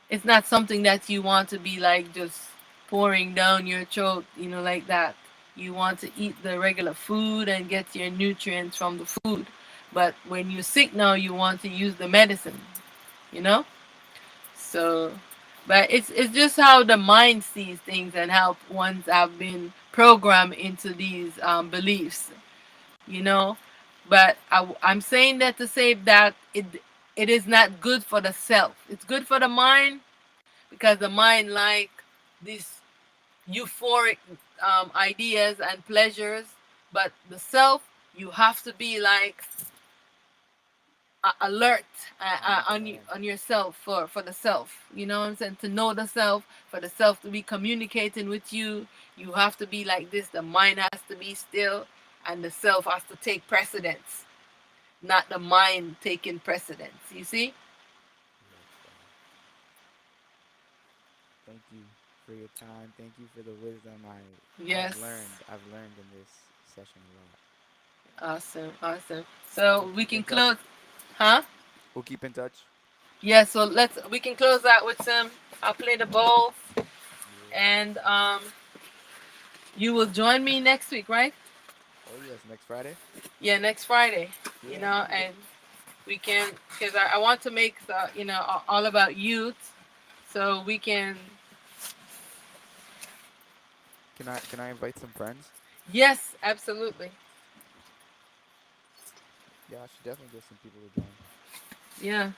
is not something that you want to be like just pouring down your throat, like that. You want to eat the regular food and get your nutrients from the food. But when you're sick now, you want to use the medicine, you know? So, but it's just how the mind sees things and how ones have been programmed into these beliefs, you know. But I'm saying that to say that it is not good for the self. It's good for the mind because the mind like these euphoric ideas and pleasures, but the self you have to be like alert
On the
on you,
command.
on yourself, for the self. You know what I'm saying? To know the self, for the self to be communicating with you, you have to be like this. The mind has to be still, and the self has to take precedence, not the mind taking precedence. You see?
Yes, thank you for your time. Thank you for the wisdom.
Yes.
I've learned in this session a lot.
Awesome. Awesome. So
We'll
we
keep
can
in touch.
close, huh?
We'll keep in touch.
Yeah. So we can close out with some. I'll play the bowls,
Yeah.
and you will join me next week, right?
Oh yes, next Friday.
Yeah, next Friday. You
Yeah,
know, and we can, because I want to make the, all about youth, so we can.
can I invite some friends?
Yes, absolutely.
Yeah, I should definitely get some people to join.
Yeah.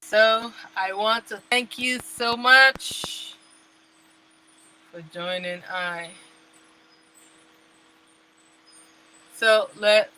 So I want to thank you so much for joining. So let's.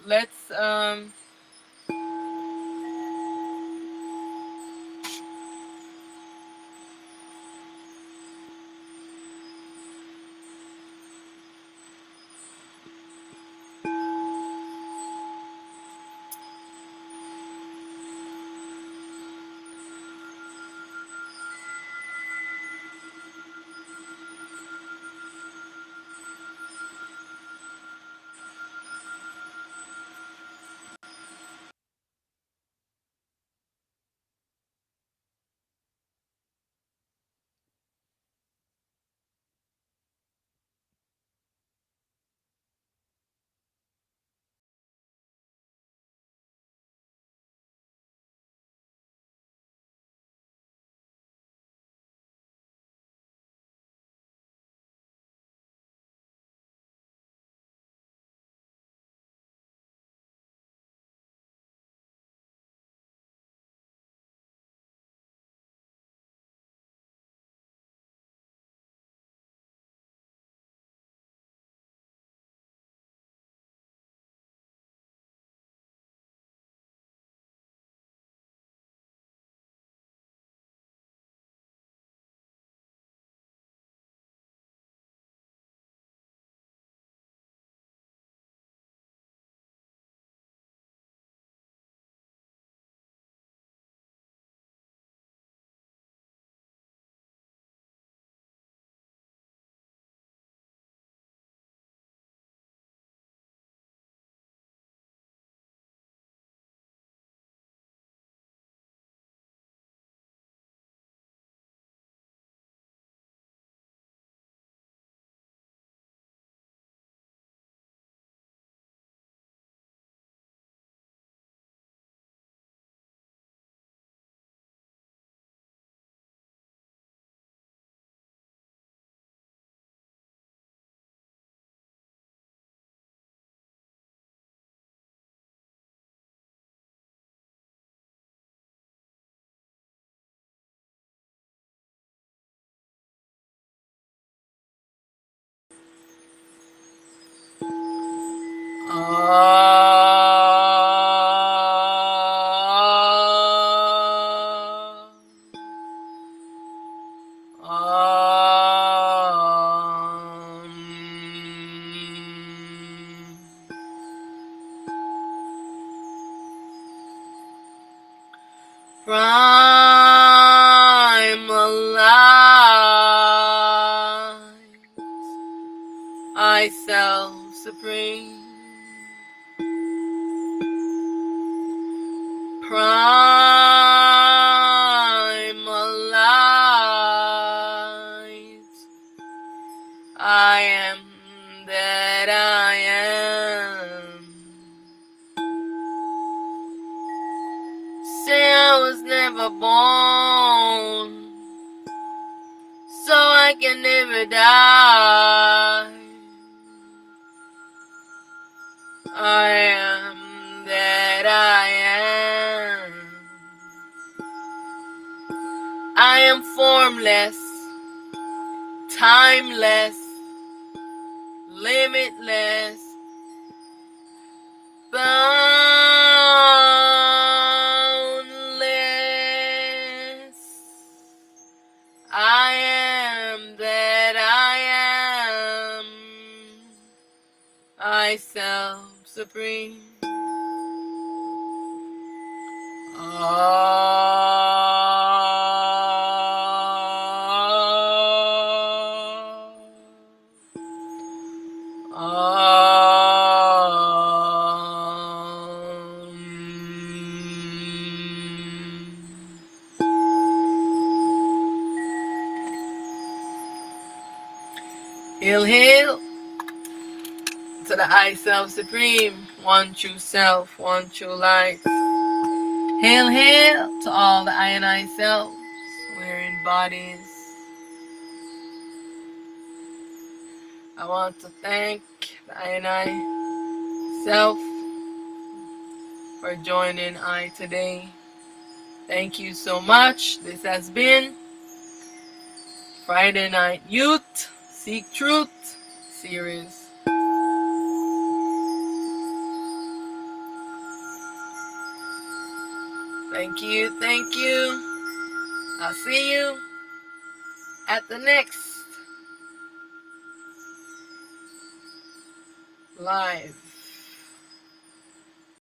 Primal light, I self supreme. Primal light, I am that I am. Say I was never born, so I I can never die. I am that I am. I am formless, timeless, limitless, boundless. I am that I am. I self supreme. Hail, hail to the I Self Supreme, one true self, one true light. Hail, hail to all the I and I selves, wearing bodies. I want to thank the I and I self for joining I today. Thank you so much. This has been Friday Night Youth Seek Truth series. Thank you, thank you. I'll see you at the next live.